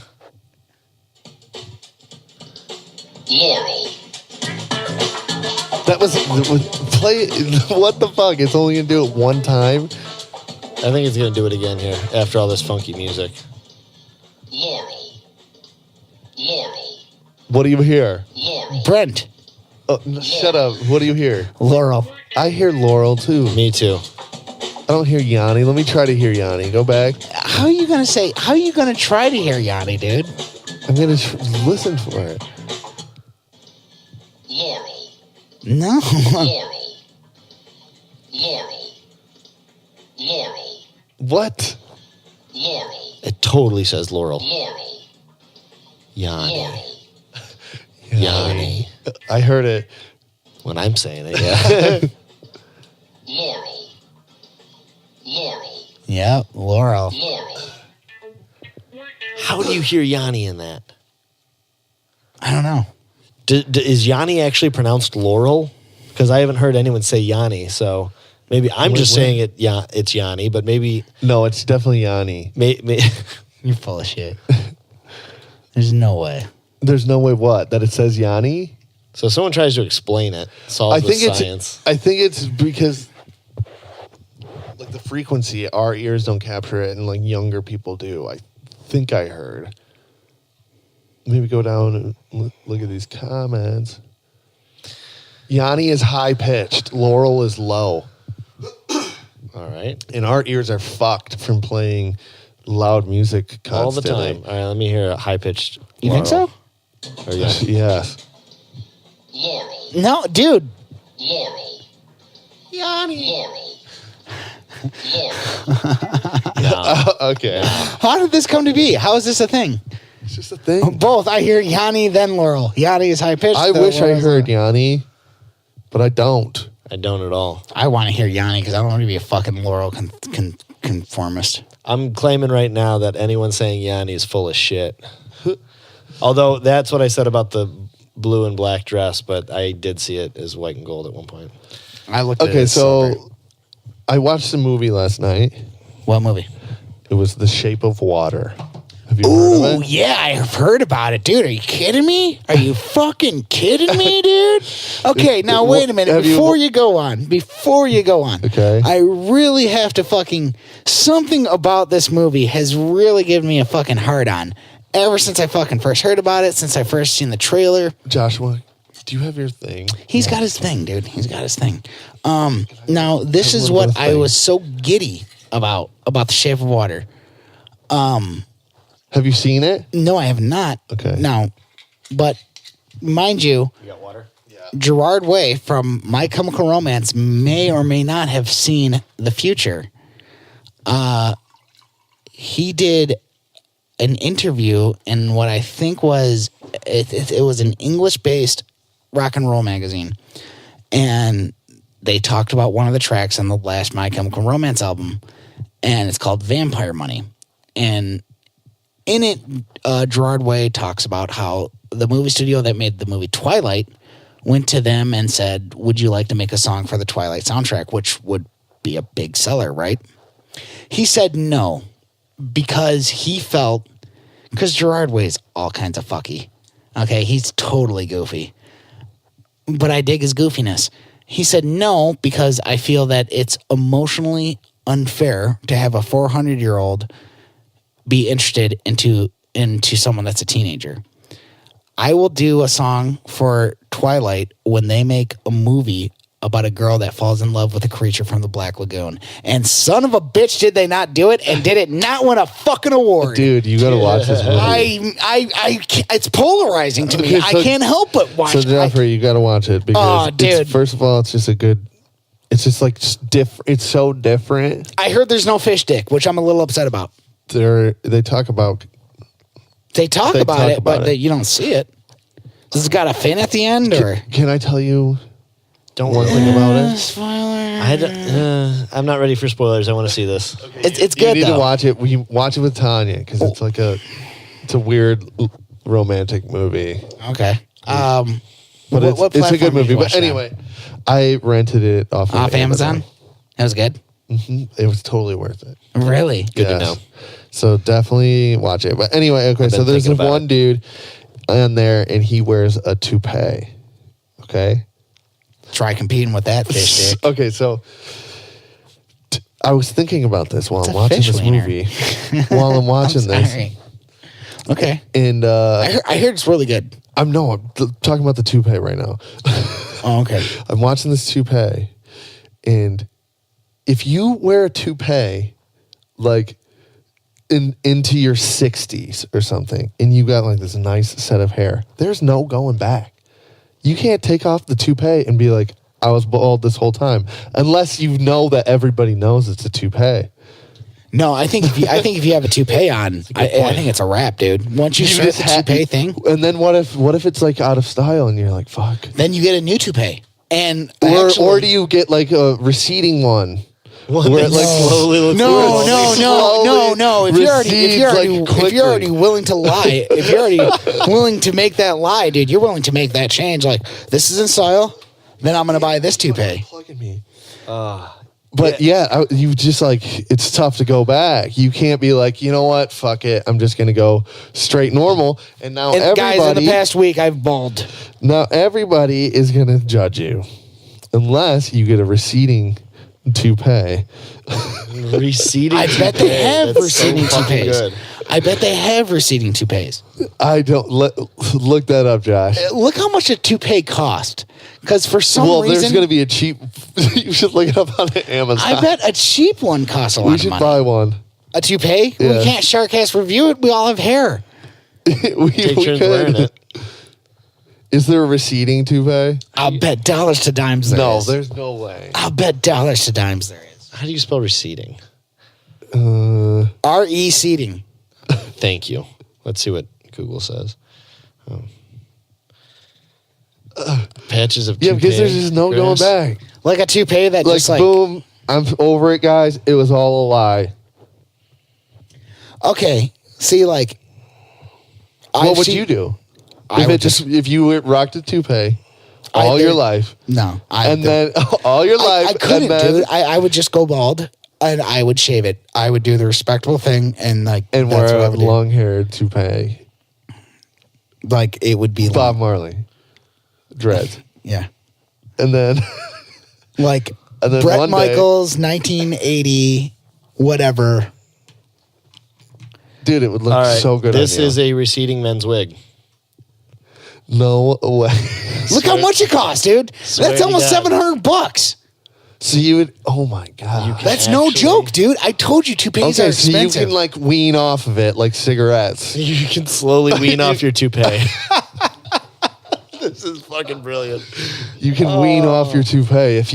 That was play. What the fuck? It's only gonna do it one time. I think it's going to do it again here after all this funky music. What do you hear? Brent. Oh, shut up. What do you hear? Laurel. I hear Laurel too. Me too. I don't hear Yanni. Let me try to hear Yanni. Go back. How are you gonna say? How are you gonna try to hear Yanni, dude? I'm gonna listen for it. No. What? It totally says Laurel. Yanni. Yanni. I heard it. When I'm saying it, yeah. Yep, Laurel. How do you hear Yanni in that? I don't know. Is Yanni actually pronounced Laurel? Because I haven't heard anyone say Yanni, so maybe I'm just saying it. Yeah, it's Yanni, but maybe No, it's definitely Yanni. You're full of shit. There's no way. There's no way what? That it says Yanni? So someone tries to explain it. Solves with science. I think it's because like the frequency, our ears don't capture it, and like younger people do. I think I heard. Maybe go down and look at these comments. Yanni is high pitched. Laurel is low. All right. And our ears are fucked from playing loud music constantly. All the time. All right, let me hear a high pitched. You think so? Or yeah. Yes. No, dude. Okay. How did this come to be? How is this a thing? It's just a thing. Both. I hear Yanni, then Laurel. Yanni is high pitched. I wish I heard Yanni, but I don't. I don't at all. I want to hear Yanni because I don't want to be a fucking Laurel conformist. I'm claiming right now that anyone saying Yanni is full of shit. Although that's what I said about the blue and black dress, but I did see it as white and gold at one point. I looked at it. Okay, as so silver. I watched a movie last night. What movie? It was The Shape of Water. Have you heard Oh, of it? yeah, I've heard about it, dude. Are you kidding me? Are you fucking kidding me, dude? Okay, now wait a minute. Before you go on, Okay. I really have to fucking, something about this movie has really given me a fucking hard on. Ever since I fucking first heard about it, since I first seen the trailer. Joshua, do you have your thing? He's got his thing, dude. He's got his thing. Now this is little bit what of I thing. was so giddy about The Shape of Water. Have you seen it? No, I have not. Okay. No, but mind you, You got water? Gerard Way from My Chemical Romance may or may not have seen the future. He did an interview in what I think was it was an English-based rock and roll magazine, and they talked about one of the tracks on the last My Chemical Romance album, and it's called Vampire Money. And in it, Gerard Way talks about how the movie studio that made the movie Twilight went to them and said, would you like to make a song for the Twilight soundtrack, which would be a big seller, right? He said no, because he felt, because Gerard Way's all kinds of fucky. Okay, he's totally goofy. But I dig his goofiness. He said no, because I feel that it's emotionally unfair to have a 400-year-old be interested into someone that's a teenager. I will do a song for Twilight when they make a movie about a girl that falls in love with a creature from the Black Lagoon. And son of a bitch, did they not do it, and did it not win a fucking award. Dude, you got to watch this movie. I can't, it's polarizing to me. Okay, so- I can't help but watch So it. Jennifer, you got to watch it because dude. first of all, it's just a good. It's just like different. It's so different. I heard there's no fish dick, which I'm a little upset about. They talk about. They talk They about talk it, about but it. You don't see it. Does it got a fin at the end, or Can I tell you Don't one worry. thing about it? spoiler? I'm not ready for spoilers. I want to see this. It's You good need though. to watch it. We watch it with Tanya because it's like it's a weird romantic movie. Okay. But What it's a platform good did movie. you But watch that? anyway, I rented it off Amazon. That was good. It was totally worth it. Really? Good to know. So definitely watch it. But anyway, okay. I've So been there's thinking about one dude on there, and he wears a toupee. Okay. Try competing with that fish dick. Okay, so I was thinking about this while It's I'm a watching fish this wiener. movie. While I'm watching this, Sorry. Okay. and I heard it's really good. I'm talking about the toupee right now. Oh, okay. I'm watching this toupee, and if you wear a toupee, like into your 60s or something, and you got like this nice set of hair, there's no going back. You can't take off the toupee and be like, I was bald this whole time, unless you know that everybody knows it's a toupee. No, I think if you have a toupee on, I think it's a wrap, dude. Once you start the toupee thing, and then what if it's like out of style and you're like, fuck? then you get a new toupee. And Or do you get like a receding one? Where it like slowly looks No. If you're quickly. already willing to lie, if you're already willing to make that lie, dude, you're willing to make that change. Like, this is in style, then I'm gonna buy this toupee. Plugging me. But you just like, it's tough to go back. You can't be like, you know what, fuck it, I'm just gonna go straight normal. And now And guys, in everybody, the past week, I've bald. now everybody is gonna judge you, unless you get a receding toupee. Receding. I bet they have That's so receding fucking toupees. good. I bet they have receding toupees. I don't look that up, Josh. Look how much a toupee cost. Because for some Well, reason, there's going to be a cheap. You should look it up on Amazon. I bet a cheap one costs a lot we of should money. buy one. A toupee? Yeah. We can't SharkCast review it. We all have hair. we Take turns wearing it. Is there a receding toupee? I'll bet dollars to dimes there No, is. there's no way. I'll bet dollars to dimes there is. How do you spell receding? R.E. seating. Thank you. Let's see what Google says. Patches of Yeah, because toupee, there's just no going grass. back. Like a toupee that Like, just like... boom, I'm over it, guys. It was all a lie. Okay, see, like... What would you do? If you rocked a toupee all your life, No. then all your life, I couldn't, and then, dude. I would just go bald, and I would shave it. I would do the respectable thing, and like and that's wear what I a would do. long-haired toupee. Like it would be Bob long. Marley, dreads, Yeah, and then like And then Bret one day- Michaels, 1980, whatever. dude, it would look All right. so good. This on you. is a receding men's wig. no way. Look how much it costs, dude. Swear That's to almost God. $700. So you would? Oh my god. That's no Actually- joke, dude. I told you toupees Okay, are so you expensive. can like wean off of it like cigarettes. You can slowly wean off your toupee. This is fucking brilliant. You can wean off your toupee if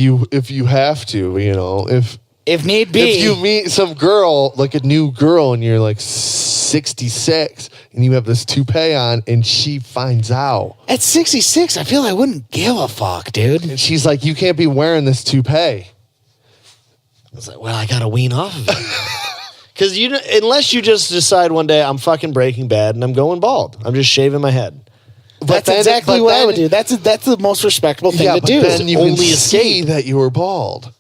you have to. You know, if need be. if you meet some girl, like a new girl, and you're like 66, and you have this toupee on, and she finds out, At 66, I feel I wouldn't give a fuck, dude. and she's like, "You can't be wearing this toupee." I was like, well, I gotta wean off of it. Because unless you just decide one day I'm fucking Breaking Bad and I'm going bald, I'm just shaving my head. That's then- exactly but what I then- would do. That's the most respectable thing Yeah, to but do. then you Only can see escape. that you were bald.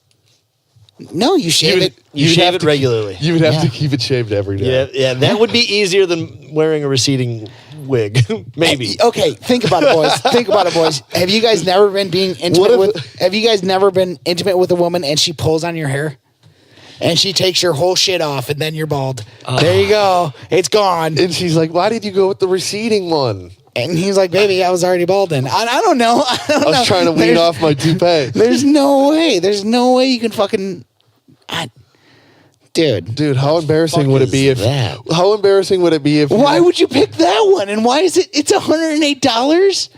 No, you shave it. You You'd shave have it to- regularly. You would have Yeah. to keep it shaved every day. Yeah, that would be easier than wearing a receding wig. Maybe. Okay, think about it, boys. Think about it, boys. Have you guys never been being What intimate if- with? Have you guys never been intimate with a woman and she pulls on your hair, and she takes your whole shit off, and then you're bald? There you go. It's gone. And she's like, "Why did you go with the receding one?" And he's like, "Baby, I was already balding." I don't know. I was trying to wean off my toupee. There's no way. There's no way you can fucking. Dude. Dude, how embarrassing Fuck would it is be if? that? How embarrassing would it be if? Why would you pick that one? And why is it? It's $108.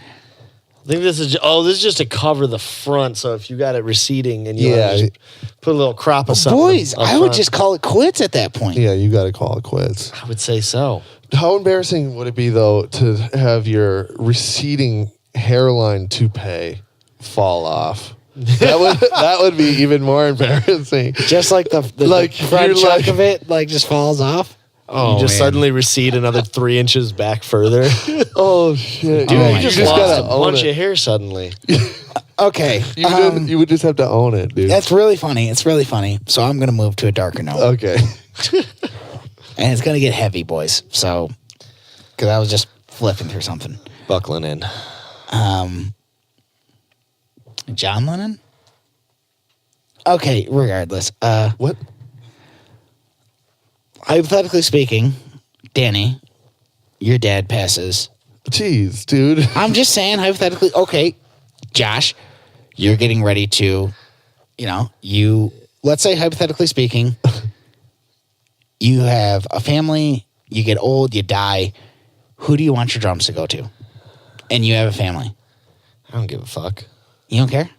I think this is just to cover the front. So if you got it receding and you Yeah. just put a little crop of something. Boys, up I would front, just call it quits at that point. Yeah, you got to call it quits. I would say so. How embarrassing would it be though to have your receding hairline toupee fall off? That would be even more embarrassing. Just like the Like, front you're chunk like- of it, like just falls off. You just suddenly recede another 3 inches back further. Oh shit! Dude, you my you just God. lost gotta a own bunch it. of hair suddenly. Okay, You would just have to own it, dude. that's really funny. It's really funny. So I'm gonna move to a darker note, Okay. and it's gonna get heavy, boys. So, because I was just flipping through something. Buckling in. John Lennon. Okay, regardless. What? Hypothetically speaking, Danny, your dad passes. Jeez, dude. I'm just saying, hypothetically, okay, Josh, you're getting ready to, let's say, hypothetically speaking, you have a family, you get old, you die. Who do you want your drums to go to? And you have a family. I don't give a fuck. You don't care?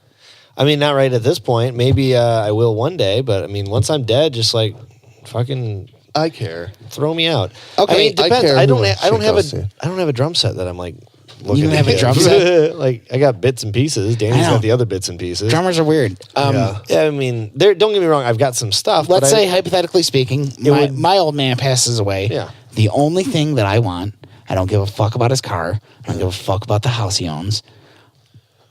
I mean, not right at this point. Maybe I will one day, but I mean, once I'm dead, just like fucking I care. throw me out. Okay, I mean, it depends. care I who don't. it I don't have goes to. I don't have a drum set that I'm like. Looking don't to have a get. drum set? Like I got bits and pieces. Danny's I know. got the other bits and pieces. Drummers are weird. Yeah. Yeah, I mean, don't get me wrong. I've got some stuff. Let's but say, hypothetically speaking, would- my old man passes away. Yeah. The only thing that I want, I don't give a fuck about his car. I don't give a fuck about the house he owns.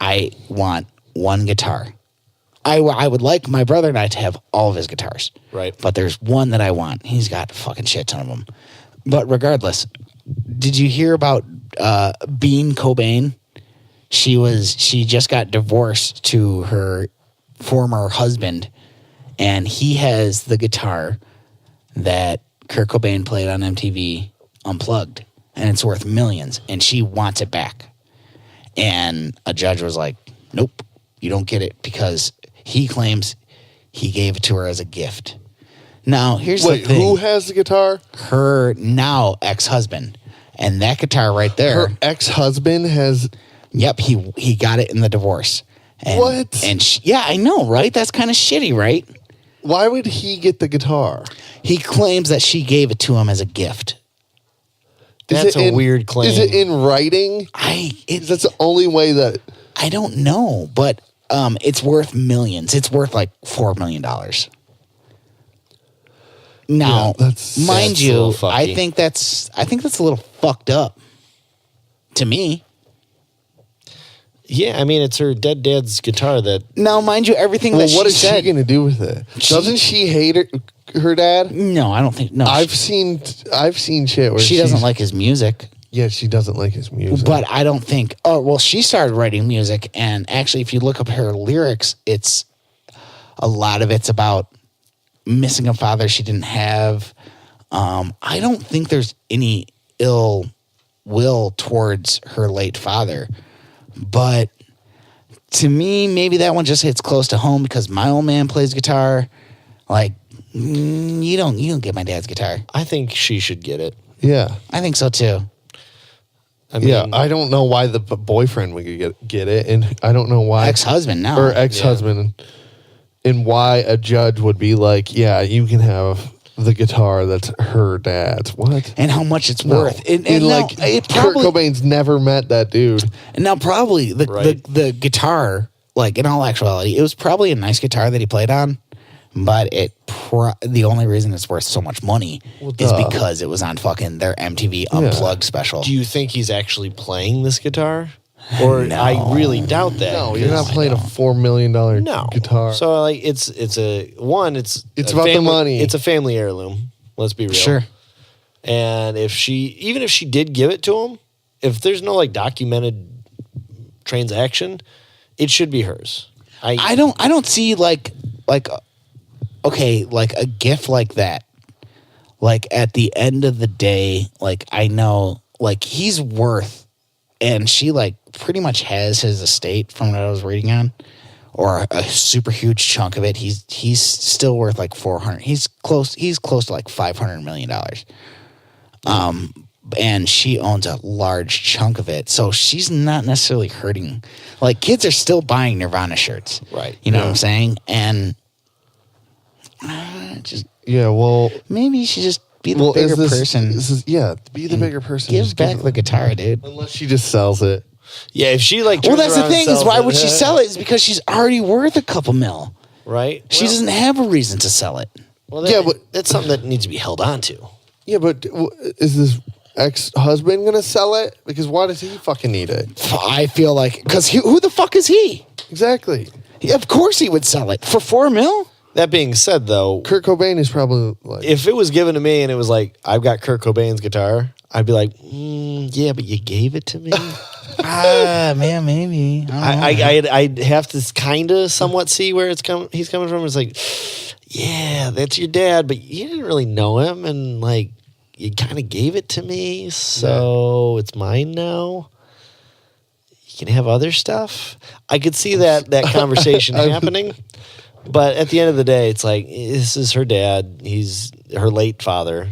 I want one guitar. I would like my brother and I to have all of his guitars. Right. But there's one that I want. He's got a fucking shit ton of them. But regardless, did you hear about Bean Cobain? She just got divorced to her former husband, and he has the guitar that Kurt Cobain played on MTV Unplugged, and it's worth millions, and she wants it back. And a judge was like, nope, you don't get it, because he claims he gave it to her as a gift. Now, here's Wait, the thing. who has the guitar? Her now ex-husband. And that guitar right there. Her ex-husband has. Yep, he got it in the divorce. And, What? And yeah, I know, right? That's kind of shitty, right? Why would he get the guitar? He claims that she gave it to him as a gift. Is That's it a in- weird claim. Is it in writing? That's the only way that. I don't know, but it's worth millions. It's worth like $4 million. Now, Yeah, that's mind a little you, fucky. I think that's a little fucked up to me. Yeah, I mean, it's her dead dad's guitar that. Now, mind you, everything Well, that what she is said. she going to do with it? Doesn't she hate her dad? No, I don't think. No, I've seen shit where she doesn't she's- like his music. Yeah, she doesn't like his music. But I don't think. Oh well, she started writing music, and actually, if you look up her lyrics, it's a lot of it's about missing a father she didn't have. I don't think there's any ill will towards her late father, but to me, maybe that one just hits close to home because my old man plays guitar. Like, you don't get my dad's guitar. I think she should get it. yeah, I think so too. I mean, yeah. I don't know why the boyfriend would get it, and I don't know why Ex-husband now. or ex-husband, and why a judge would be like, yeah, you can have the guitar that's her dad's. What? And how much it's No. worth. And like it Kurt probably, Cobain's never met that dude. and now probably Right. the guitar, like in all actuality, it was probably a nice guitar that he played on, but the only reason it's worth so much money is duh. because it was on fucking their MTV Unplugged special. do you think he's actually playing this guitar? Or No. I really doubt that. No, you're not 'cause- playing a $4 million No guitar. So like it's a It's a about the family, money. It's a family heirloom. Let's be real. Sure. And even if she did give it to him, if there's no like documented transaction, it should be hers. I don't see like okay, like a gift like that. Like at the end of the day, like I know like he's worth, and she like pretty much has his estate from what I was reading on, or a super huge chunk of it. He's still worth like 400. He's close to like $500 million. And she owns a large chunk of it. So she's not necessarily hurting. Like, kids are still buying Nirvana shirts. Right. You know what I'm saying? And just Yeah, well, maybe you should just be the bigger person. Be the bigger person. Give Just back the guitar, dude. Unless she just sells it. Yeah, if she like Well, turns that's the around and thing is sells why it, would she sell it? Is because she's already worth a couple mil. Right. She doesn't have a reason to sell it. Well, Yeah, but- that's something that needs to be held on to. Yeah, but is this ex-husband going to sell it? Because why does he fucking need it? I feel like, because who the fuck is he? Exactly. Of course he would sell it for $4 mil. That being said, though, Kurt Cobain is probably like... if it was given to me and it was like, I've got Kurt Cobain's guitar, I'd be like, yeah, but you gave it to me. Man, maybe. I'd have to kind of somewhat see where he's coming from. It's like, yeah, that's your dad, but you didn't really know him, and like, you kind of gave it to me, so it's mine now. You can have other stuff. I could see that conversation happening. But at the end of the day, it's like, this is her dad. He's her late father.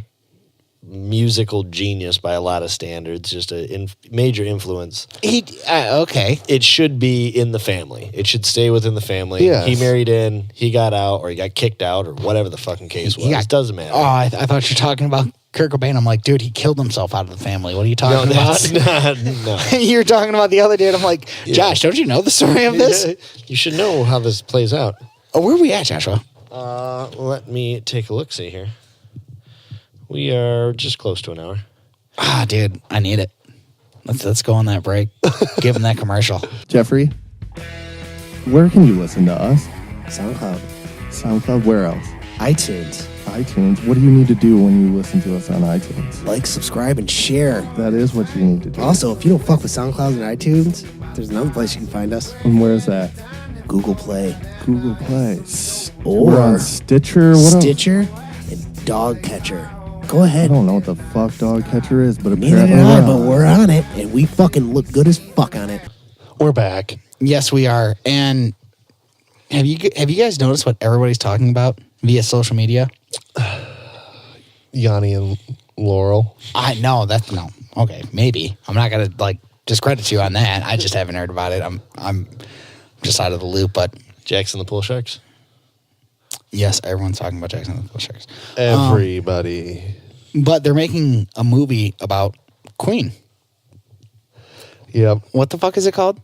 Musical genius by a lot of standards. Just a major influence. Okay. It should be in the family. It should stay within the family. Yes. He married in, he got out, or he got kicked out, or whatever the fucking case was. It doesn't matter. Oh, I thought you were talking about Kurt Cobain. I'm like, dude, he killed himself out of the family. What are you talking that's about? no. You were talking about the other dude. I'm like, Josh, don't you know the story of this? You should know how this plays out. Oh, where are we at, Joshua? Let me take a look. See here. We are just close to an hour. Dude, I need it. Let's go on that break. Give him that commercial. Jeffrey, where can you listen to us? SoundCloud, SoundCloud, where else? iTunes. iTunes. What do you need to do when you listen to us on iTunes? Like, subscribe, and share. That is what you need to do. Also, if you don't fuck with SoundCloud and iTunes, there's another place you can find us. And where's that? Google Play. Google Play. Or We're on Stitcher. What else? Stitcher and Dog Catcher. Go I ahead. don't know what the fuck Dog Catcher is, but Neither apparently did I, we're but on. we're on it, and we fucking look good as fuck on it. We're back. Yes, we are. And have you guys noticed what everybody's talking about via social media? Yanni and Laurel. I know that's no. Okay, maybe. I'm not gonna like discredit you on that. I just haven't heard about it. I'm just out of the loop, but Jackson the Pool Sharks. yes, everyone's talking about Jackson and the Pool Sharks. Everybody. But they're making a movie about Queen. Yep. What the fuck is it called?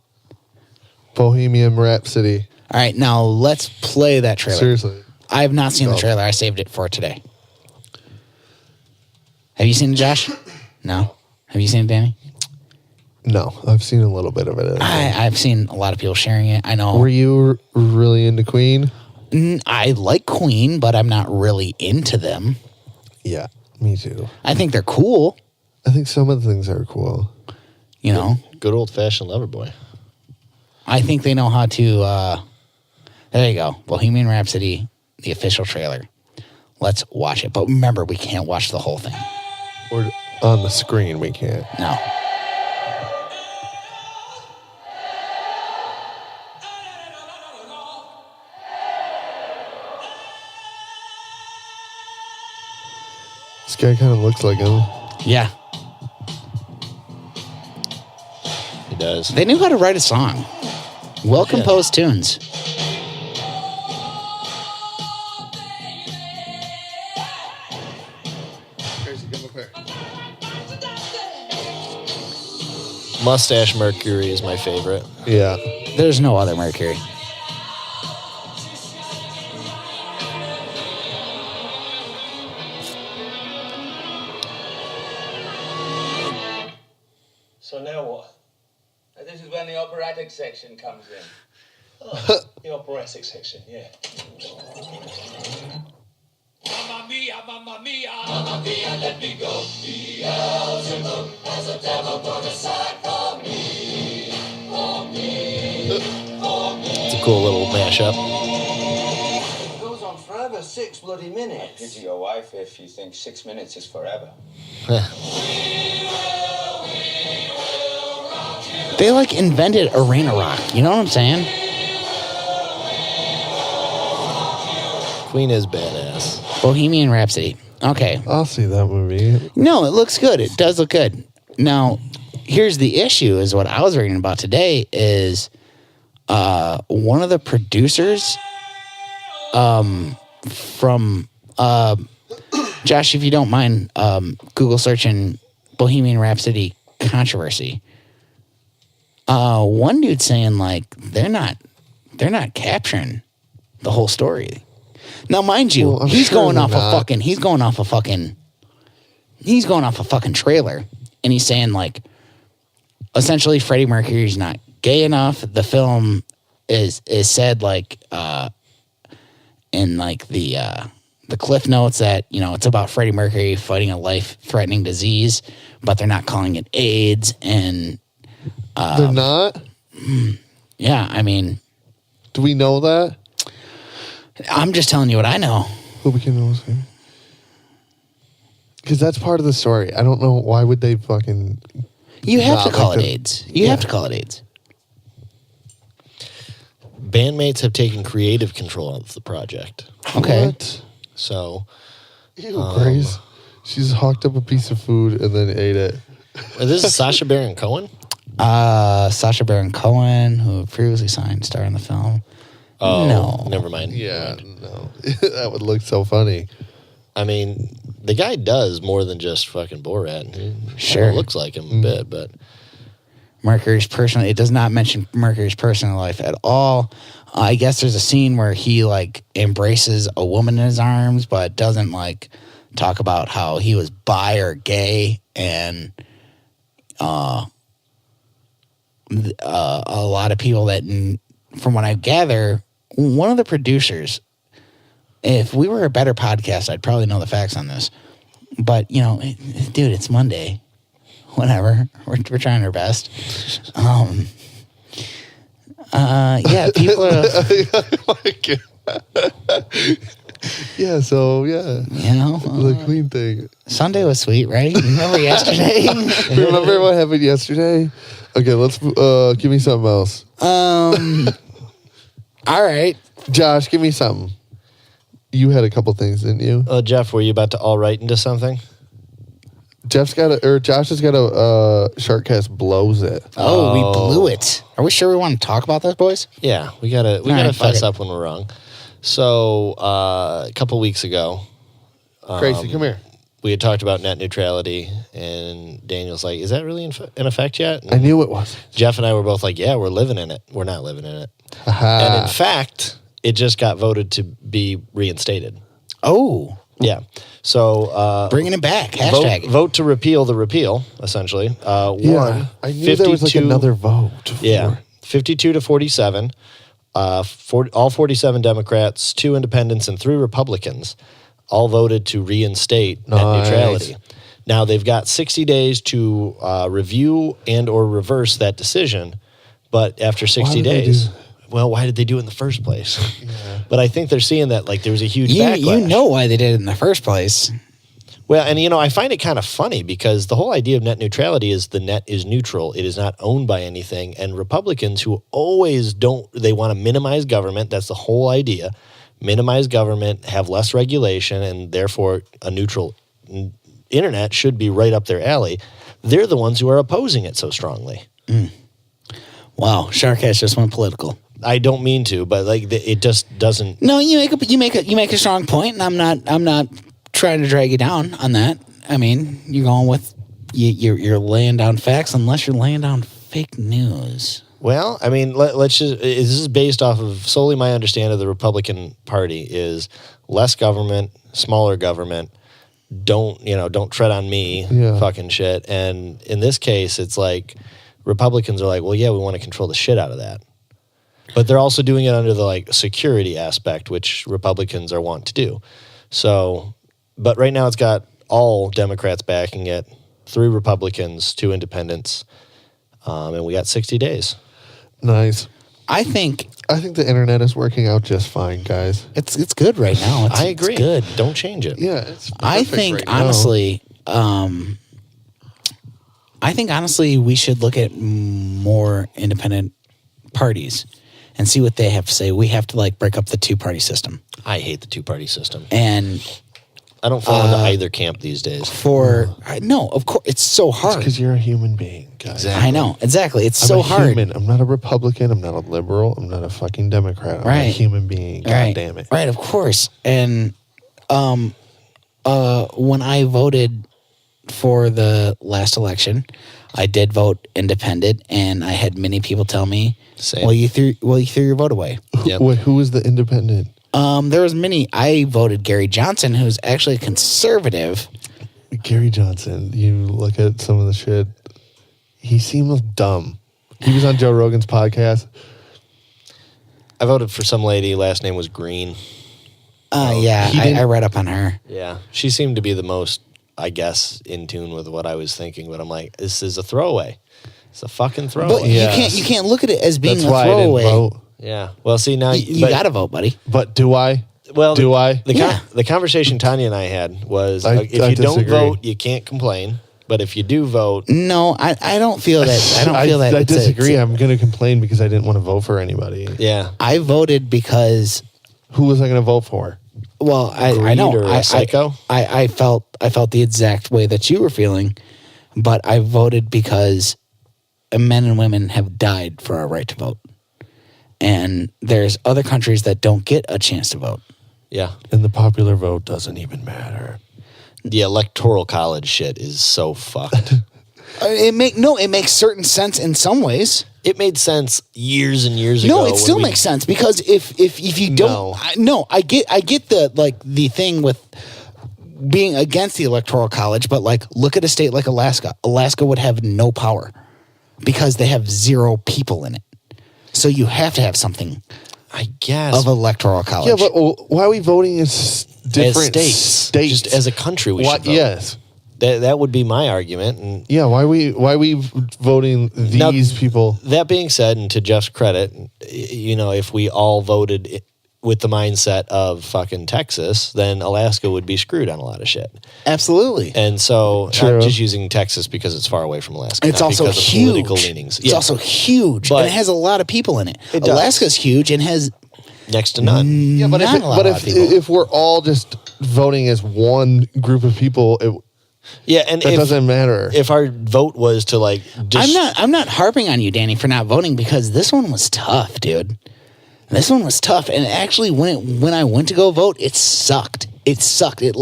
Bohemian Rhapsody. All right, now let's play that trailer. Seriously. I have not seen the trailer. I saved it for today. Have you seen it, Josh? No. Have you seen it, Danny? No, I've seen a little bit of it. I've seen a lot of people sharing it. I know. Were you really into Queen? I like Queen, but I'm not really into them. Yeah, me too. I think they're cool, I think some of the things are cool. you know. Good old fashioned lover boy. I think they know how to. There you go. Bohemian Rhapsody, the official trailer. Let's watch it. But remember, we can't watch the whole thing. Or on the screen, we can't. No. This guy kind of looks like him. Yeah. He does. They knew how to write a song. Well composed tunes. Mustache Mercury is my favorite. Yeah. There's no other Mercury. So now what? This is when the operatic section comes in. Oh, the operatic section, yeah. Mamma mia, mamma mia, mamma mia, let me go. Beelzebub has a devil put aside for me, for me, for me. It's a cool little mashup. It goes on forever, 6 bloody minutes. Give to your wife if you think 6 minutes is forever. They like invented arena rock. You know what I'm saying? Queen is badass. Bohemian Rhapsody. Okay. I'll see that movie. No, it looks good. It does look good. Now, here's the issue: is what I was reading about today is one of the producers from Josh, if you don't mind, Google searching Bohemian Rhapsody controversy. One dude saying like they're not capturing the whole story. Now, mind you, Well, he's sure going they're off not. a fucking trailer, and he's saying like, essentially, Freddie Mercury's not gay enough. The film is said like, in like the cliff notes that it's about Freddie Mercury fighting a life-threatening disease, but they're not calling it AIDS, and They're not? yeah, I mean, Do we know that? I'm just telling you what I know. Who became the most famous? Because that's part of the story. I don't know why would they fucking. You have to Not call like it the- AIDS. You have to call it AIDS. Bandmates have taken creative control of the project. Okay. What? So Ew, Grace. She's hawked up a piece of food and then ate it. this is Sacha Baron Cohen. Sacha Baron Cohen, who previously signed star in the film. Oh, No. never mind. Yeah, no. That would look so funny. I mean, the guy does more than just fucking Borat. He Sure. looks like him a bit, but Mercury's personal. It does not mention Mercury's personal life at all. I guess there's a scene where he like embraces a woman in his arms, but doesn't like talk about how he was bi or gay, and a lot of people that, from what I gather, one of the producers. If we were a better podcast, I'd probably know the facts on this. But dude, it's Monday. Whatever. We're trying our best. Yeah, people are, Yeah, so yeah. The Queen thing. Sunday was sweet, right? Remember yesterday? Remember what happened yesterday? Okay, let's give me something else. All right. Josh, give me something. You had a couple things, didn't you? Jeff, were you about to all right into something? Josh has got a SharkCast blows it. Oh, we blew it. Are we sure we want to talk about this, boys? Yeah, we gotta right, fess fuck it. up when we're wrong. So a couple weeks ago, Gracie, come here. we had talked about net neutrality, and Daniel's like, "Is that really in effect yet?" And I knew it was. Jeff and I were both like, "Yeah, we're living in it. We're not living in it." Aha. And in fact, it just got voted to be reinstated. Oh, Yeah. So bringing it back. Hashtag. vote to repeal the repeal, essentially. Yeah, Won. I knew there was like 52 another vote. Yeah, 52 to 47. All 47 Democrats, 2 independents, and 3 Republicans all voted to reinstate net Nice. neutrality. Now they've got 60 days to review and or reverse that decision, but after 60 did they days, do well, why did they do it in the first place? But I think they're seeing that like there was a huge You backlash. know why they did it in the first place. Well, and I find it kind of funny because the whole idea of net neutrality is the net is neutral. It is not owned by anything. And Republicans who always they want to minimize government. That's the whole idea. Minimize government, have less regulation, and therefore a neutral internet should be right up their alley. They're the ones who are opposing it so strongly. Wow, SharkCast just went political. I don't mean to, but like it just doesn't. No, you make a strong point, and I'm not trying to drag you down on that. I mean, you're going with you're laying down facts unless you're laying down fake news. Well, I mean, let's just. This is based off of solely my understanding of the Republican Party is less government, smaller government. Don't tread on me, Yeah. fucking shit. And in this case, it's like Republicans are like, well, yeah, we want to control the shit out of that. But they're also doing it under the like security aspect, which Republicans are wont to do. So, but right now it's got all Democrats backing it, 3 Republicans, 2 independents, and we got 60 days. Nice. I think the internet is working out just fine, guys. it's good right now. I agree. It's good. Don't change it. Yeah, it's I perfect think right now. honestly, we should look at more independent parties and see what they have to say. We have to like break up the 2-party system. I hate the 2-party system. And I don't fall into either camp these days. No, of course, it's so hard. Because you're a human being, guys. I know, exactly. It's I'm so a hard. human. I'm not a Republican. I'm not a liberal. I'm not a fucking Democrat. I'm a human being. God damn it. Right, of course. And when I voted for the last election, I did vote independent, and I had many people tell me, Same. "Well, you threw your vote away." Yep. Who was the independent? There was many. I voted Gary Johnson, who's actually a conservative. Gary Johnson. You look at some of the shit. He seems dumb. He was on Joe Rogan's podcast. I voted for some lady. Last name was Green. Yeah, I read up on her. Yeah. She seemed to be the most, I guess, in tune with what I was thinking. But I'm like, this is a throwaway. It's a fucking throwaway. But you can't look at it as being That's a why I didn't throwaway. vote. Yeah. Well, see, now You got to vote, buddy. But do I? Well, do I? The conversation Tanya and I had was I if you don't disagree. vote, you can't complain. But if you do vote, No, I don't feel that. I don't feel that. I it's a- disagree. I'm going to complain because I didn't want to vote for anybody. yeah. I voted because, Who was I going to vote for? well, I Greed know or a psycho? I felt the exact way that you were feeling, but I voted because men and women have died for our right to vote, and there's other countries that don't get a chance to vote. Yeah. And the popular vote doesn't even matter. The electoral college shit is so fucked. It makes certain sense in some ways. It made sense years and years ago. No, it still when we- makes sense because if you don't, I get the thing with being against the electoral college, but like look at a state like Alaska. Alaska would have no power because they have 0 people in it. So you have to have something I guess. of electoral college. Yeah, but why are we voting as different as states? Just as a country, we should vote. Yes. That would be my argument. And Yeah, why are we voting these people? that being said, and to Jeff's credit, if we all voted with the mindset of fucking Texas, then Alaska would be screwed on a lot of shit. Absolutely. And so True. I'm just using Texas because it's far away from Alaska. It's not also because of huge. political leanings. It's also huge, But- and it has a lot of people in it. It does. Alaska's huge and has next to none. Yeah, but not a lot of people. if we're all just voting as one group of people, Yeah, and that doesn't matter. if our vote was to like, I'm not harping on you, Danny, for not voting because this one was tough, dude. This one was tough, and actually, when I went to go vote, it sucked. It sucked. It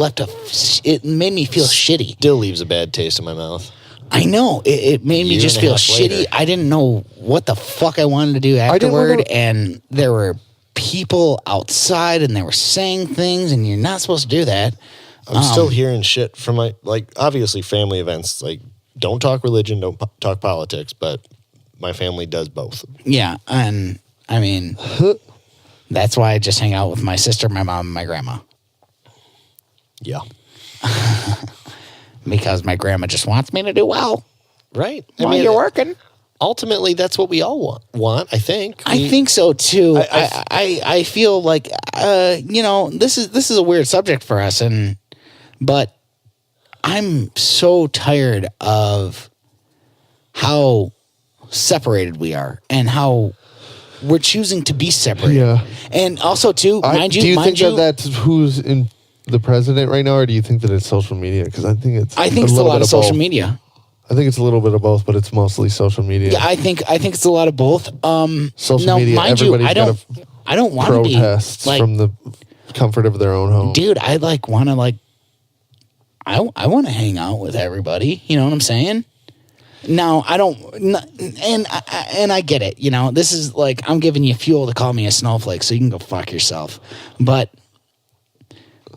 made me feel shitty. still leaves a bad taste in my mouth. I know it made me Year just and a feel half shitty. later. I didn't know what the fuck I wanted to do didn't afterward, wanna- and there were people outside, and they were saying things, and you're not supposed to do that. I'm still hearing shit from my, obviously family events. Like, don't talk religion, don't talk politics, but my family does both. Yeah, and I mean, that's why I just hang out with my sister, my mom, and my grandma. Yeah. Because my grandma just wants me to do well Right. while you're working. Ultimately, that's what we all want, I think. I think so too. I- I feel like this is a weird subject for us, but I'm so tired of how separated we are and how we're choosing to be separated. Yeah. And also too, mind you, do you think that that's who's in the president right now, or do you think that it's social media? Because I think it's it's a lot of social media. I think it's a little bit of both, but it's mostly social media. Yeah, I think it's a lot of both. Social now, media, mind you, everybody's I don't want to be protests like, from the comfort of their own home. dude, I want to I want to hang out with everybody. You know what I'm saying? Now, I don't, and I get it. This is like, I'm giving you fuel to call me a snowflake, so you can go fuck yourself. But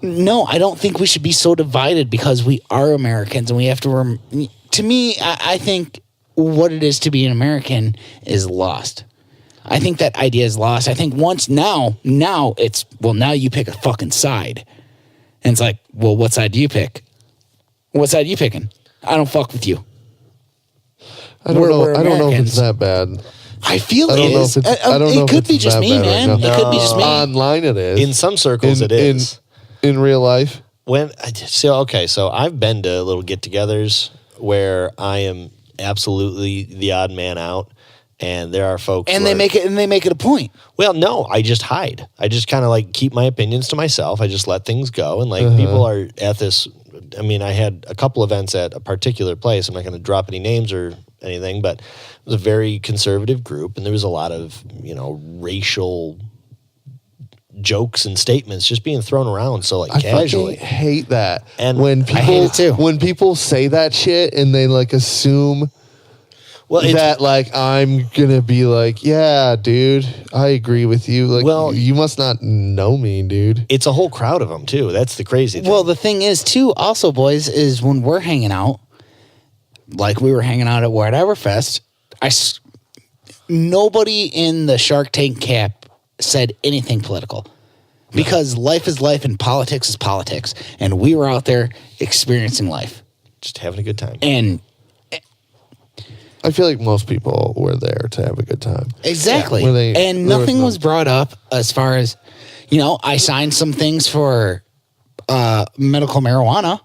no, I don't think we should be so divided because we are Americans and we have to, to me, I think what it is to be an American is lost. I think that idea is lost. I think now it's, well, now you pick a fucking side. And it's like, well, what side do you pick? What side are you picking? I don't fuck with you. I don't know if it's that bad. I feel I it don't know is. if it's- I don't know It if could it's be just that me, bad right man. now. It could be just me. Online it is. In some circles, it is. In real life. So I've been to little get-togethers where I am absolutely the odd man out, and there are folks And they make it a point. Well, no, I just hide. I just kind of like keep my opinions to myself. I just let things go, and like people are at this. I mean, I had a couple events at a particular place. I'm not going to drop any names or anything, but it was a very conservative group, and there was a lot of racial jokes and statements just being thrown around so like casually. I fucking hate that. And when I hate it too. When people say that shit and they like assume that like I'm gonna be like, yeah, dude, I agree with you. Like, well, you must not know me, dude. It's a whole crowd of them too. That's the crazy thing. Well, the thing is too, also, boys, is when we're hanging out, like we were hanging out at Whateverfest, nobody in the Shark Tank cap said anything political, because life is life and politics is politics, and we were out there experiencing life, just having a good time. And I feel like most people were there to have a good time. exactly, Yeah. and nothing was brought up as far as, I signed some things for medical marijuana,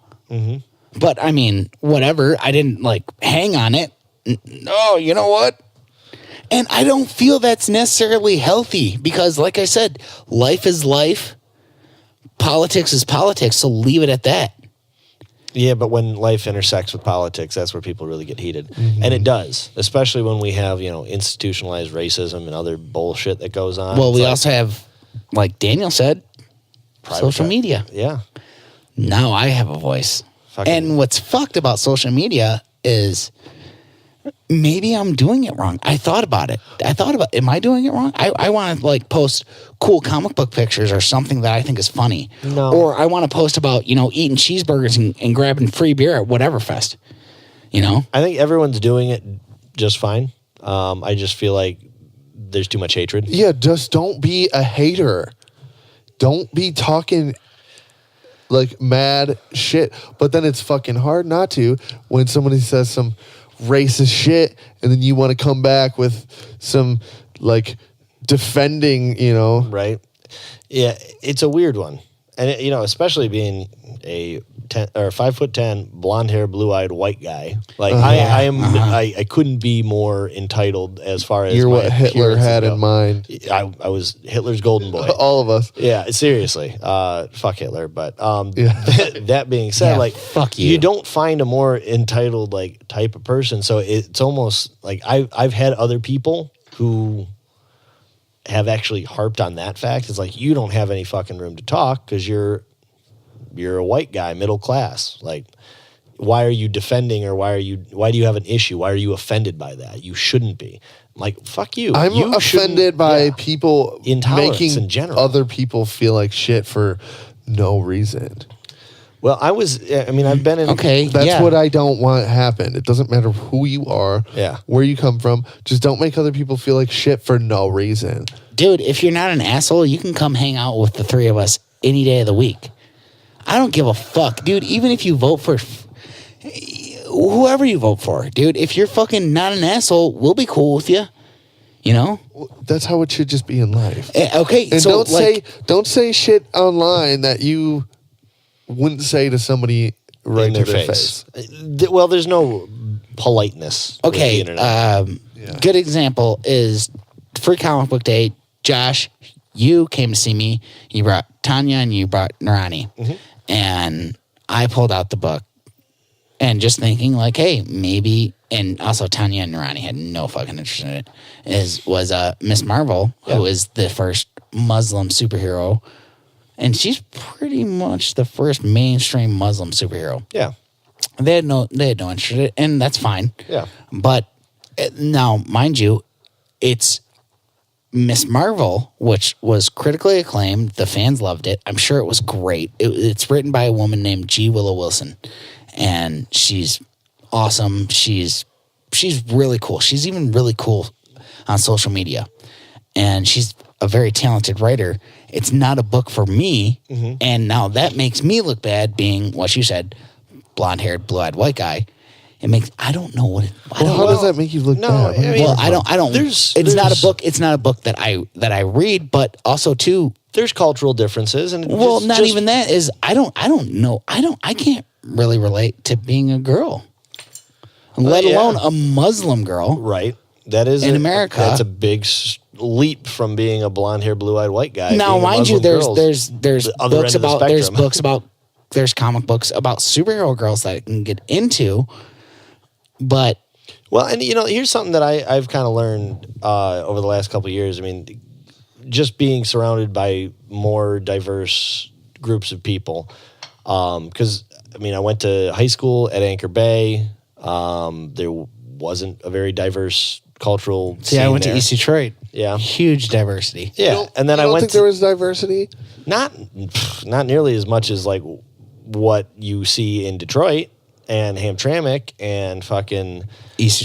but I mean, whatever. I didn't like hang on it. No, you know what? And I don't feel that's necessarily healthy, because, like I said, life is life, politics is politics, so leave it at that. Yeah, but when life intersects with politics, that's where people really get heated. And it does, especially when we have, institutionalized racism and other bullshit that goes on. Well, It's we like also have, like Daniel said, social media. Yeah. Now I have a voice. And what's fucked about social media is maybe I'm doing it wrong. I thought about it. Am I doing it wrong? I want to like post cool comic book pictures or something that I think is funny. No. Or I want to post about, eating cheeseburgers and grabbing free beer at Whateverfest. I think everyone's doing it just fine. I just feel like there's too much hatred. Yeah, just don't be a hater. Don't be talking like mad shit. But then it's fucking hard not to when somebody says some racist shit and then you want to come back with some like defending, Right. Yeah, it's a weird one. And, especially being a 5'10", blonde hair, blue eyed white guy. Like I couldn't be more entitled as far as you're my what Hitler appearance had go. in mind. I was Hitler's golden boy. All of us. Yeah, seriously. Fuck Hitler. But Yeah. that being said, Yeah, like fuck you. you don't find a more entitled like type of person. So it's almost like I've had other people who have actually harped on that fact. It's like, you don't have any fucking room to talk because you're a white guy, middle class. Like, why are you defending, or why do you have an issue? Why are you offended by that? You shouldn't be. I'm like, fuck you. I'm You offended shouldn't- by yeah. people Intolerance making in general. other people feel like shit for no reason. Well, I've been in. Okay, That's yeah. what I don't want happen. It doesn't matter who you are, Yeah. where you come from. Just don't make other people feel like shit for no reason. Dude, if you're not an asshole, you can come hang out with the three of us any day of the week. I don't give a fuck, dude. Even if you vote for whoever you vote for, dude, if you're fucking not an asshole, we'll be cool with you. That's how it should just be in life. Okay, And so don't say shit online that you wouldn't say to somebody right in to their their face. face. Well, there's no politeness. with the okay. internet. Good example is Free Comic Book Day. Josh, you came to see me. You brought Tanya and you brought Narani, and I pulled out the book, and just thinking like, hey, maybe. And also Tanya and Narani had no fucking interest in it. Was Miss Marvel, who is the first Muslim superhero. And she's pretty much the first mainstream Muslim superhero. Yeah. They had no interest in it, and that's fine. Yeah. But now, mind you, it's Miss Marvel, which was critically acclaimed. The fans loved it. I'm sure it was great. It's written by a woman named G. Willow Wilson, and she's awesome. She's she's really cool. She's even really cool on social media, and she's a very talented writer. It's not a book for me, and now that makes me look bad being what you said, blonde-haired, blue-eyed white guy. It makes I don't know what. How does that make you look bad? I don't. It's not a book. It's not a book that I read, but also too. There's cultural differences, and Not even that is. I don't know. I can't really relate to being a girl, let alone a Muslim girl. Right. That is in America. That's a big leap from being a blonde-haired, blue-eyed white guy. Now, mind you, there's books about there's comic books about superhero girls that I can get into, but and here's something that I've kind of learned over the last couple of years. I mean, just being surrounded by more diverse groups of people, because I went to high school at Anchor Bay. There wasn't a very diverse cultural scene I went there. to East Detroit. Yeah, huge diversity. Yeah, and then I went. Think there was diversity? Not nearly as much as like what you see in Detroit and Hamtramck and fucking East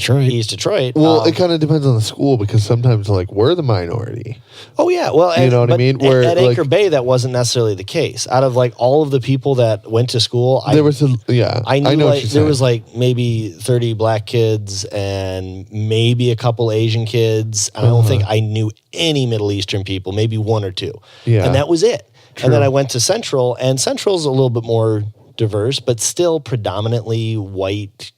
Detroit. Well, it kind of depends on the school because sometimes like we're the minority. Oh yeah, well, you know what I mean. Where at Anchor Bay, that wasn't necessarily the case. Out of like all of the people that went to school, I knew like there was like maybe 30 black kids and maybe a couple Asian kids. I don't think I knew any Middle Eastern people, maybe one or two, and that was it. True. And then I went to Central, and Central's a little bit more diverse, but still predominantly white,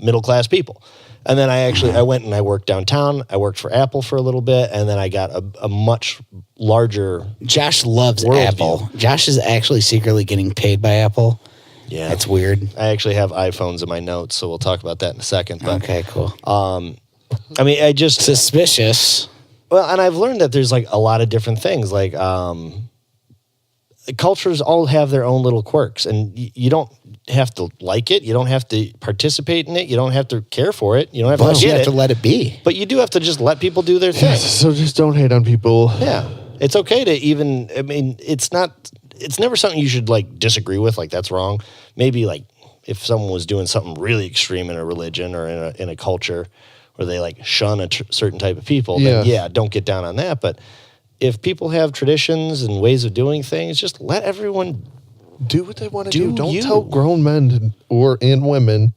middle-class people. And then I went and I worked downtown. I worked for Apple for a little bit, and then I got a much larger Josh loves Apple. view. Josh is actually secretly getting paid by Apple. Yeah. That's weird. I actually have iPhones in my notes, so we'll talk about that in a second. But, okay, cool. I just... Suspicious. Well, and I've learned that there's like a lot of different things. Like cultures all have their own little quirks, and you don't have to like it. You don't have to participate in it. You don't have to care for it. You don't have to you get have it. to let it be. But you do have to just let people do their thing. So just don't hate on people. Yeah. It's okay to even, it's never something you should like disagree with. Like that's wrong. Maybe like if someone was doing something really extreme in a religion or in a culture where they like shun a certain type of people, then don't get down on that. But if people have traditions and ways of doing things, just let everyone do what they want to do. Don't you. tell grown men and women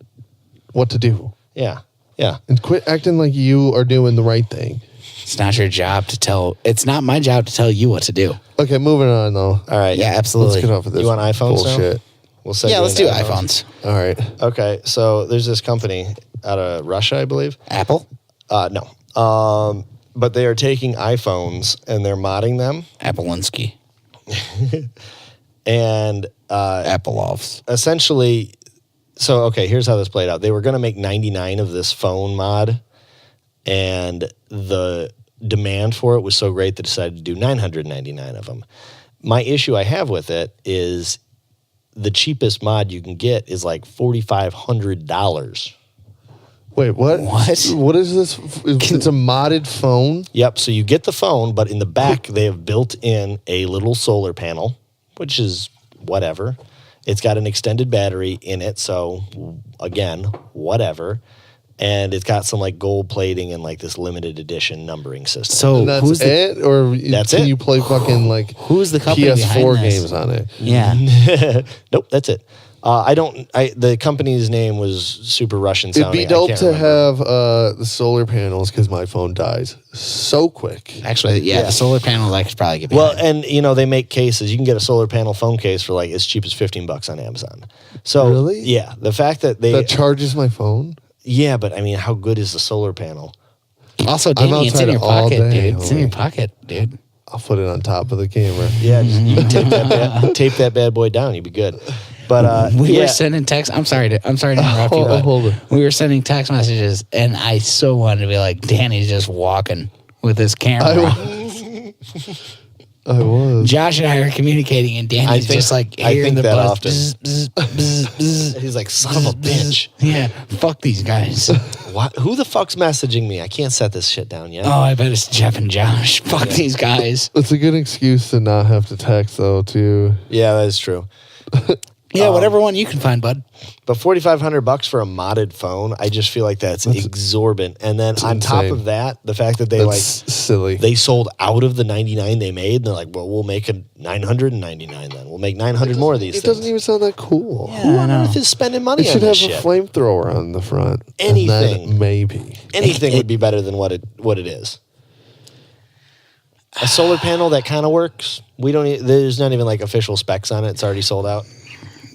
what to do. Yeah. Yeah. And quit acting like you are doing the right thing. It's not your job to tell. It's not my job to tell you what to do. Okay, moving on though. All right. Yeah, absolutely. Let's get off of this. You want iPhones bullshit? We'll say let's do iPhones. All right. Okay. So there's this company out of Russia, I believe. Apple? No. But they are taking iPhones and they're modding them. Appleinsky. And Apple-offs. Essentially, so okay, here's how this played out. They were going to make 99 of this phone mod, and the demand for it was so great they decided to do 999 of them. My issue I have with it is the cheapest mod you can get is like $4,500. Wait, what? What? What is this? It's a modded phone? Yep, so you get the phone, but in the back they have built in a little solar panel, which is whatever. It's got an extended battery in it, so again, whatever. And it's got some like gold plating and like this limited edition numbering system. So And that's it? Or That's can it. you play fucking like Who's the company PS4 behind this? games on it? Yeah. Nope, that's it. The company's name was super Russian It'd sounding. be dope I can't to remember. have the solar panels because my phone dies so quick. Actually, the solar panels I could probably get Well, behind. and they make cases. You can get a solar panel phone case for like as cheap as $15 on Amazon. So Really? yeah, the fact that they That charges my phone? yeah, but I mean, how good is the solar panel? Also, Danny, it's in outside your all pocket, day, dude. It's in your pocket, dude. I'll put it on top of the camera. Yeah, just, you can tape that bad boy down. You'd be good. But We were sending text. I'm sorry to interrupt you. But hold it. we were sending text messages, and I so wanted to be like, Danny's just walking with his camera. I was. Josh and I are communicating, and Danny's just like I hearing think the that buzz. often. Bzz, bzz, bzz, bzz. He's like, son of a bitch. Yeah, fuck these guys. What? Who the fuck's messaging me? I can't set this shit down yet. Oh, I bet it's Jeff and Josh. Fuck these guys. It's a good excuse to not have to text, though, too. Yeah, that is true. Yeah, whatever one you can find, bud. But $4,500 for a modded phone, I just feel like that's exorbitant. And then on top insane. of that, the fact that they That's silly. they sold out of the 99 they made, and they're like, well, we'll make a 999 then. We'll make 900 more of these It things. doesn't even sound that cool. Who on earth is spending money It on should have this a shit? flamethrower on the front. and Anything. then maybe. Anything would be better than what it is. A solar panel that kind of works. There's not even like official specs on it. It's already sold out.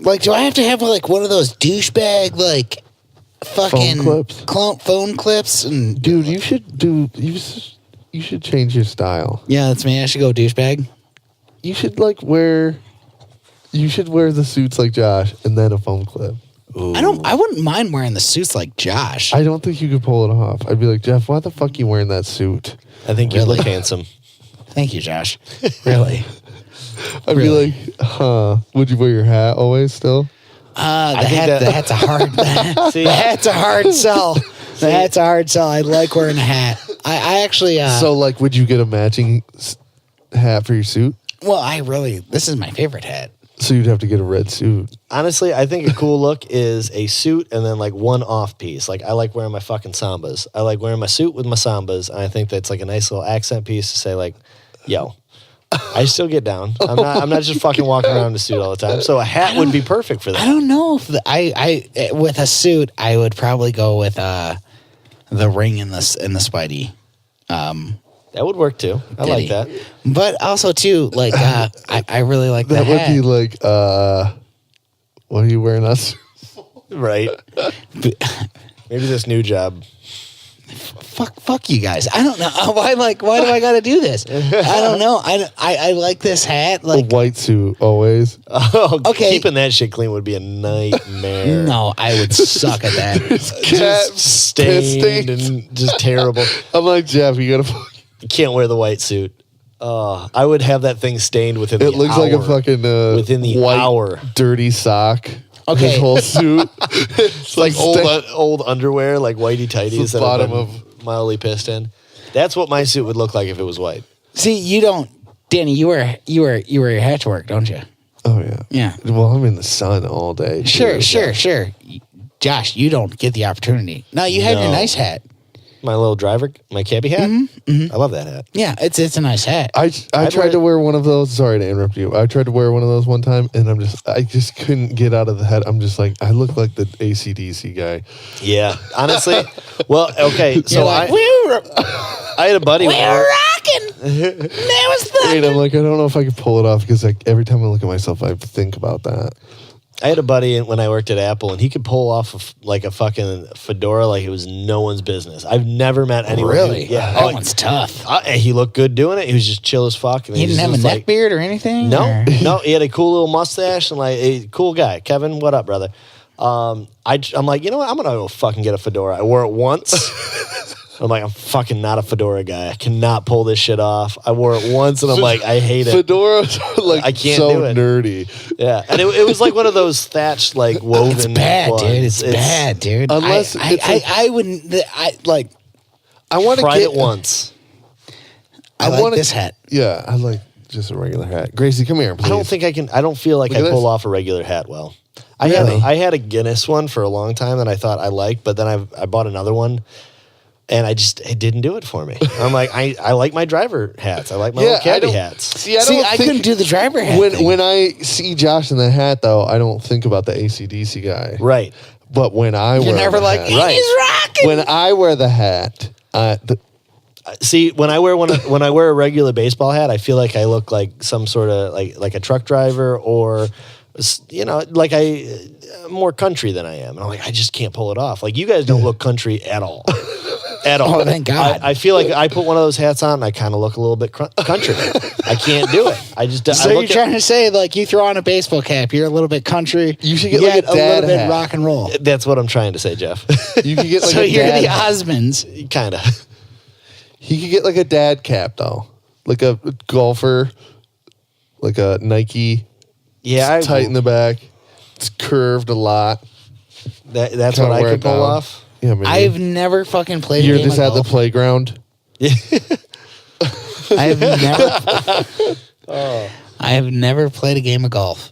Like, do I have to have like one of those douchebag like fucking phone clips? And Dude, you should change your style. yeah, that's me. I should go douchebag. You should wear the suits like Josh and then a phone clip. I wouldn't mind wearing the suits like Josh. I don't think you could pull it off. I'd be like, Jeff, why the fuck you wearing that suit? I think you look handsome. Thank you, Josh. Really? I'd be like, huh? Would you wear your hat always still? The hat's a hard. See? The hat's a hard sell. The hat's a hard sell. I like wearing a hat. I actually. So would you get a matching hat for your suit? Well, this is my favorite hat. So you'd have to get a red suit. Honestly, I think a cool look is a suit and then one off piece. Like I like wearing my fucking Sambas. I like wearing my suit with my Sambas, and I think that's like a nice little accent piece to say like, yo, I still get down. I'm not just fucking walking around in a suit all the time. So a hat would be perfect for that. I don't know if I with a suit I would probably go with the ring and the Spidey. That would work too. I like that. But also too, I really like That the would hat. be like, what are you wearing us? Right. Maybe this new job. Fuck you guys. I don't know why do I got to do this? I don't know. I like this hat. A white suit always. Oh, Okay. Keeping that shit clean would be a nightmare. No, I would suck at that. Cat Stained and just terrible. I'm like, Jeff, you gotta. You can't wear the white suit. I would have that thing stained within the hour. It looks like a fucking within the white hour. dirty sock. Okay. His whole suit. It's Like old underwear, like whitey tighties It's the that have bottom been mildly pissed in. That's what my suit would look like if it was white. See, you don't, Danny. You wear your hat to work, don't you? Oh yeah. Yeah. Well, I'm in the sun all day. Sure. too. Josh, you don't get the opportunity. No, you have your No. nice hat. My little driver, my cabbie hat. I love that hat. Yeah, it's a nice hat. I wear tried to it- wear one of those. Sorry to interrupt you. I tried to wear one of those one time, and I just couldn't get out of the head. I'm just like, I look like the AC/DC guy. Yeah, honestly. Well, okay. So You're like, I had a buddy. we're rocking. There was And the. I'm like, I don't know if I could pull it off because every time I look at myself, I think about that. I had a buddy when I worked at Apple, and he could pull off a fucking fedora like it was no one's business. I've never met anyone. Really? Yeah. That one's tough. He looked good doing it. He was just chill as fuck. And He didn't have a neck beard or anything? No, or- no. He had a cool little mustache and a cool guy. Kevin, what up, brother? I'm like, you know what? I'm gonna go fucking get a fedora. I wore it once. I'm like, I'm fucking not a fedora guy. I cannot pull this shit off. I wore it once, and I'm like, I hate it. Fedoras are like I can't so do it. nerdy. Yeah, and it was like one of those thatched woven. It's bad, ones. dude. It's bad, dude. Unless I wouldn't. I want to Tried get it once. I like wanna- this hat. Yeah, I like just a regular hat. Gracie, come here, please. I don't think I can. I don't feel like Look I at pull this. off a regular hat well. Really? I had a Guinness one for a long time that I thought I liked, but then I bought another one, and it didn't do it for me. I'm like, I like my driver hats. I like my little caddy hats. See, I, See, don't I think- couldn't do the driver hat. thing. When I see Josh in the hat, though, I don't think about the AC/DC guy. Right. But when I You're wear never the like, hat, Right. he's rocking. when I wear the hat, See, when I wear a regular baseball hat, I feel like I look like some sort of like a truck driver or like more country than I am. And I'm like, I just can't pull it off. Like you guys don't look country at all. At all. Oh, thank God. I feel like I put one of those hats on and I kind of look a little bit country. I can't do it. I just So I you're look trying to say you throw on a baseball cap, you're a little bit country. You should get like a a dad little bit hat. rock and roll. That's what I'm trying to say, Jeff. you could get like So a you're dad the hat. Osmonds. kind of. He could get like a dad cap though, like a golfer, like a Nike. Yeah, It's tight in the back. It's curved a lot. that's Kinda what I wear could it pull down. off. Yeah, maybe. I've never fucking played You're a game just of at the golf. playground. I have never played a game of golf.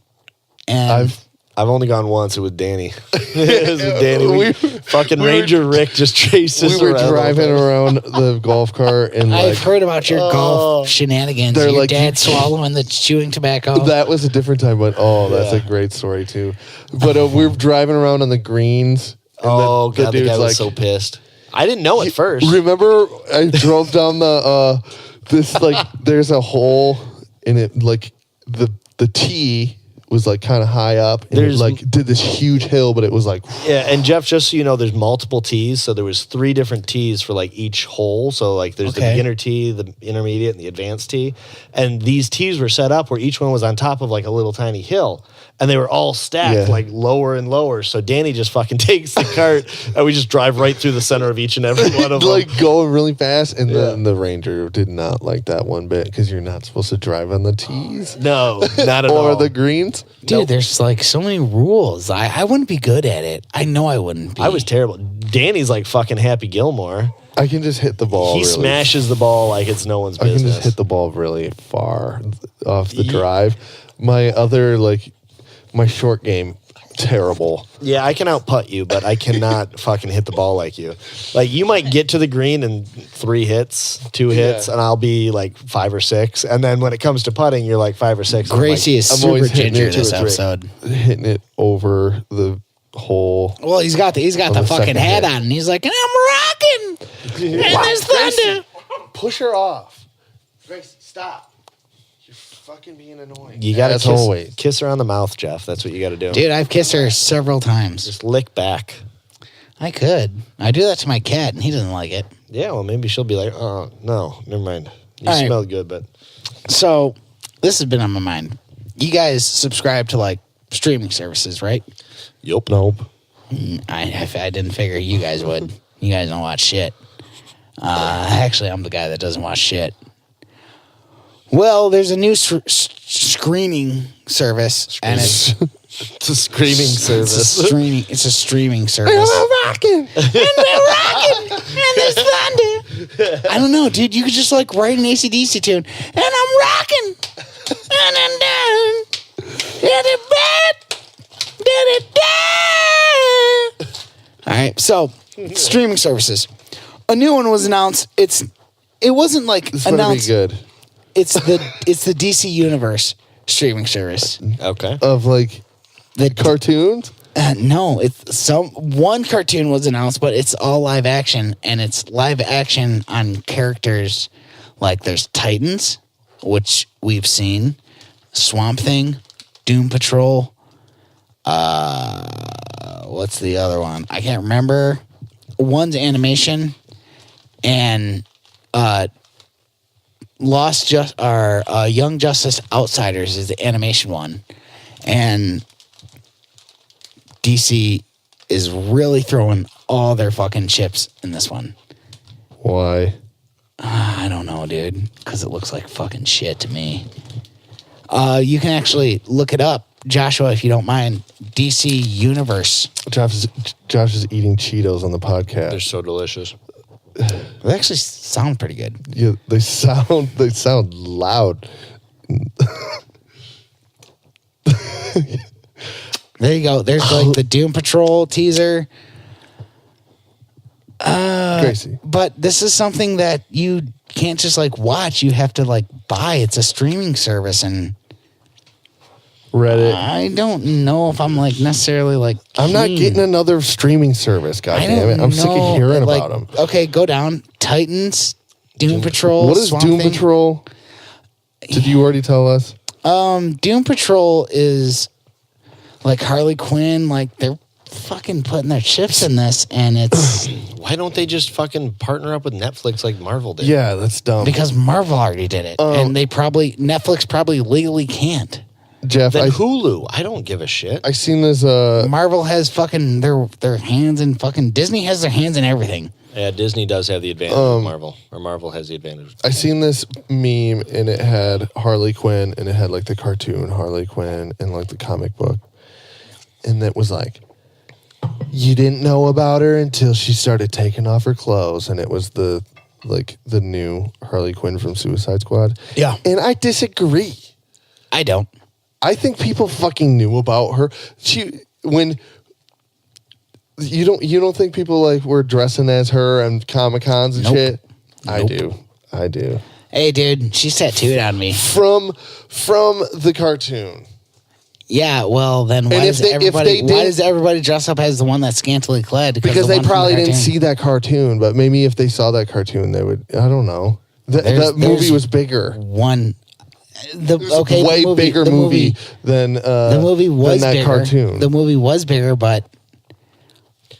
And I've only gone once. It was Danny. It was with Danny. Fucking Ranger Rick just chases We were around. driving around the golf cart and like I've heard about your golf shenanigans. They're Your like- dad swallowing the chewing tobacco. that was a different time, but that's a great story too. But we were driving around on the greens. And Oh, God, the dude's guy was like, so pissed. I didn't know at first. Remember, I drove down the this like there's a hole in it, like the tee was like kind of high up, and it There's- like did this huge hill, but it was like Yeah, and Jeff, just so you know, there's multiple tees. So there was 3 different tees for like each hole. So like there's the Okay. beginner tee, the intermediate, and the advanced tee. And these tees were set up where each one was on top of like a little tiny hill. And they were all stacked like lower and lower. So Danny just fucking takes the cart and we just drive right through the center of each and every one of them. like going really fast, and then the Ranger did not like that one bit because you're not supposed to drive on the tees No, not at or all. the greens. Dude, there's like so many rules. I wouldn't be good at it. I know I wouldn't be. I was terrible. Danny's like fucking Happy Gilmore. I can just hit the ball. He really smashes the ball like it's no one's I can business. just hit the ball really far off the drive. My other my short game, terrible. Yeah, I can out-putt you, but I cannot fucking hit the ball like you. Like, you might get to the green in 3 hits, 2 hits, and I'll be like 5 or 6. And then when it comes to putting, you're like 5 or 6. and I'm Gracie like, is I'm super always hitting ginger it this 2 or 3. episode. Hitting it over the hole. Well, he's got the On fucking the second hat hit. on, and he's like, and I'm rocking, and there's thunder. Push her off. Gracie, stop. You're fucking being annoying. You gotta As always. kiss her on the mouth, Jeff. That's what you gotta do. Dude, I've kissed her several times. Just lick back. I could. I do that to my cat, and he doesn't like it. Yeah, well, maybe she'll be like, oh, no, never mind. You All right. smell good, but So, this has been on my mind. You guys subscribe to like streaming services, right? yup. Nope. I didn't figure you guys would. You guys don't watch shit. Actually, I'm the guy that doesn't watch shit. Well, there's a new screening service, and it's It's a screaming service. It's a streaming service. Rocking. And we're rocking, and there's thunder. I don't know, dude. You could just like write an AC/DC tune, and I'm rocking, and I'm down. All right, so streaming services. A new one was announced. It wasn't like This better be announced. good. It's the DC Universe streaming service. Okay. Of like The cartoons. No, it's one cartoon was announced, but it's all live action, and it's live action on characters like there's Titans, which we've seen, Swamp Thing, Doom Patrol. What's the other one? I can't remember. One's animation, and Young Justice Outsiders is the animation one, and DC is really throwing all their fucking chips in this one. Why? I don't know, dude, because it looks like fucking shit to me. You can actually look it up, Joshua, if you don't mind. DC Universe. Josh is eating Cheetos on the podcast. They're so delicious. They actually sound pretty good. Yeah, they sound loud. There you go. There's like the Doom Patrol teaser. Gracie. But this is something that you can't just like watch. You have to like buy. It's a streaming service, and Reddit. I don't know if I'm like necessarily like. I'm not keen. getting another streaming service. God I damn it! don't I'm sick know, of hearing like, about them. Okay, go down. Titans, Doom Patrol. What is Swamp Doom Thing. Patrol? Did you already tell us? Doom Patrol is like Harley Quinn. Like they're fucking putting their chips in this, and it's Why don't they just fucking partner up with Netflix like Marvel did? Yeah, that's dumb. because Marvel already did it, and Netflix probably legally can't. Jeff, Then Hulu. I don't give a shit. I seen this. Marvel has fucking their hands in fucking Disney has their hands in everything. Yeah, Disney does have the advantage of Marvel. Or Marvel has the advantage. I seen this meme, and it had Harley Quinn, and it had like the cartoon Harley Quinn, and like the comic book, and it was like, you didn't know about her until she started taking off her clothes, and it was the new Harley Quinn from Suicide Squad. Yeah. And I disagree. I don't. I think people fucking knew about her. When you don't think people like were dressing as her and Comic Cons and shit? I do. Hey, dude, she's tattooed on me. From the cartoon. Yeah, well, then why does everybody dress up as the one that's scantily clad? Because they probably didn't see that cartoon, but maybe if they saw that cartoon, they would. I don't know. That movie was bigger. Way bigger movie than the movie was than that bigger. cartoon. The movie was bigger, but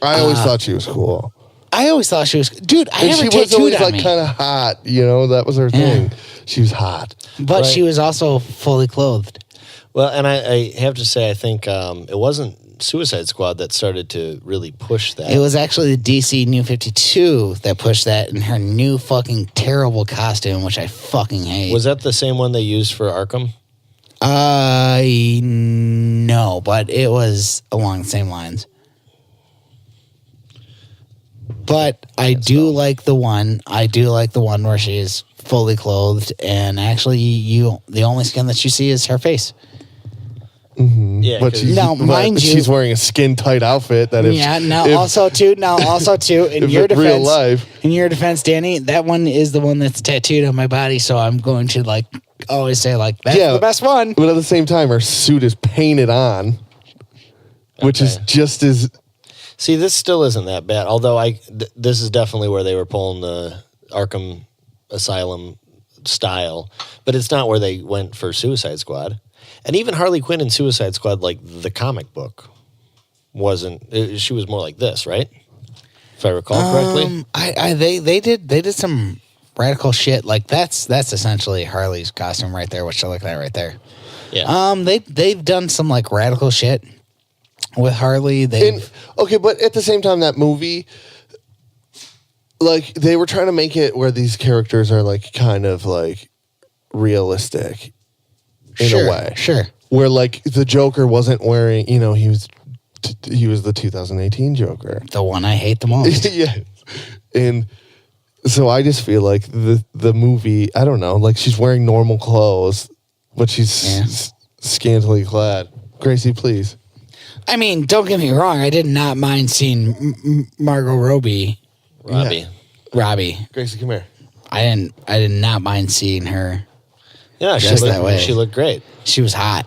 I always thought she was cool. I always thought she was. Dude, I And have her she was tattooed always on like me. kind of hot. You know, that was her thing. She was hot. But she was also fully clothed. Well, and I have to say, I think it wasn't Suicide Squad that started to really push that. It was actually the DC New 52 that pushed that in her new fucking terrible costume, which I fucking hate. Was that the same one they used for Arkham? No, but it was along the same lines. But I do like the one. I do like the one where she's fully clothed, and actually, the only skin that you see is her face. Mm-hmm. Yeah, but she's wearing a skin tight outfit. That also too. In your defense, real life. In your defense, Danny, that one is the one that's tattooed on my body. So I'm going to always say that's the best one. But at the same time, her suit is painted on, which is just as. See, this still isn't that bad. Although this is definitely where they were pulling the Arkham Asylum style, but it's not where they went for Suicide Squad. And even Harley Quinn in Suicide Squad, like the comic book, wasn't. She was more like this, right? If I recall correctly. They did some radical shit. Like that's essentially Harley's costume right there. What you're looking at right there. Yeah. They've done some radical shit with Harley. But at the same time, that movie, they were trying to make it where these characters are kind of realistic. In a way. Sure. Where the Joker wasn't wearing, he was the 2018 Joker. The one I hate the most. Yeah. And so I just feel like the movie, I don't know, she's wearing normal clothes, but she's scantily clad. Gracie, please. I mean, don't get me wrong. I did not mind seeing Margot Robbie. Robbie. Gracie, come here. I did not mind seeing her. Yeah, she looked great. She was hot.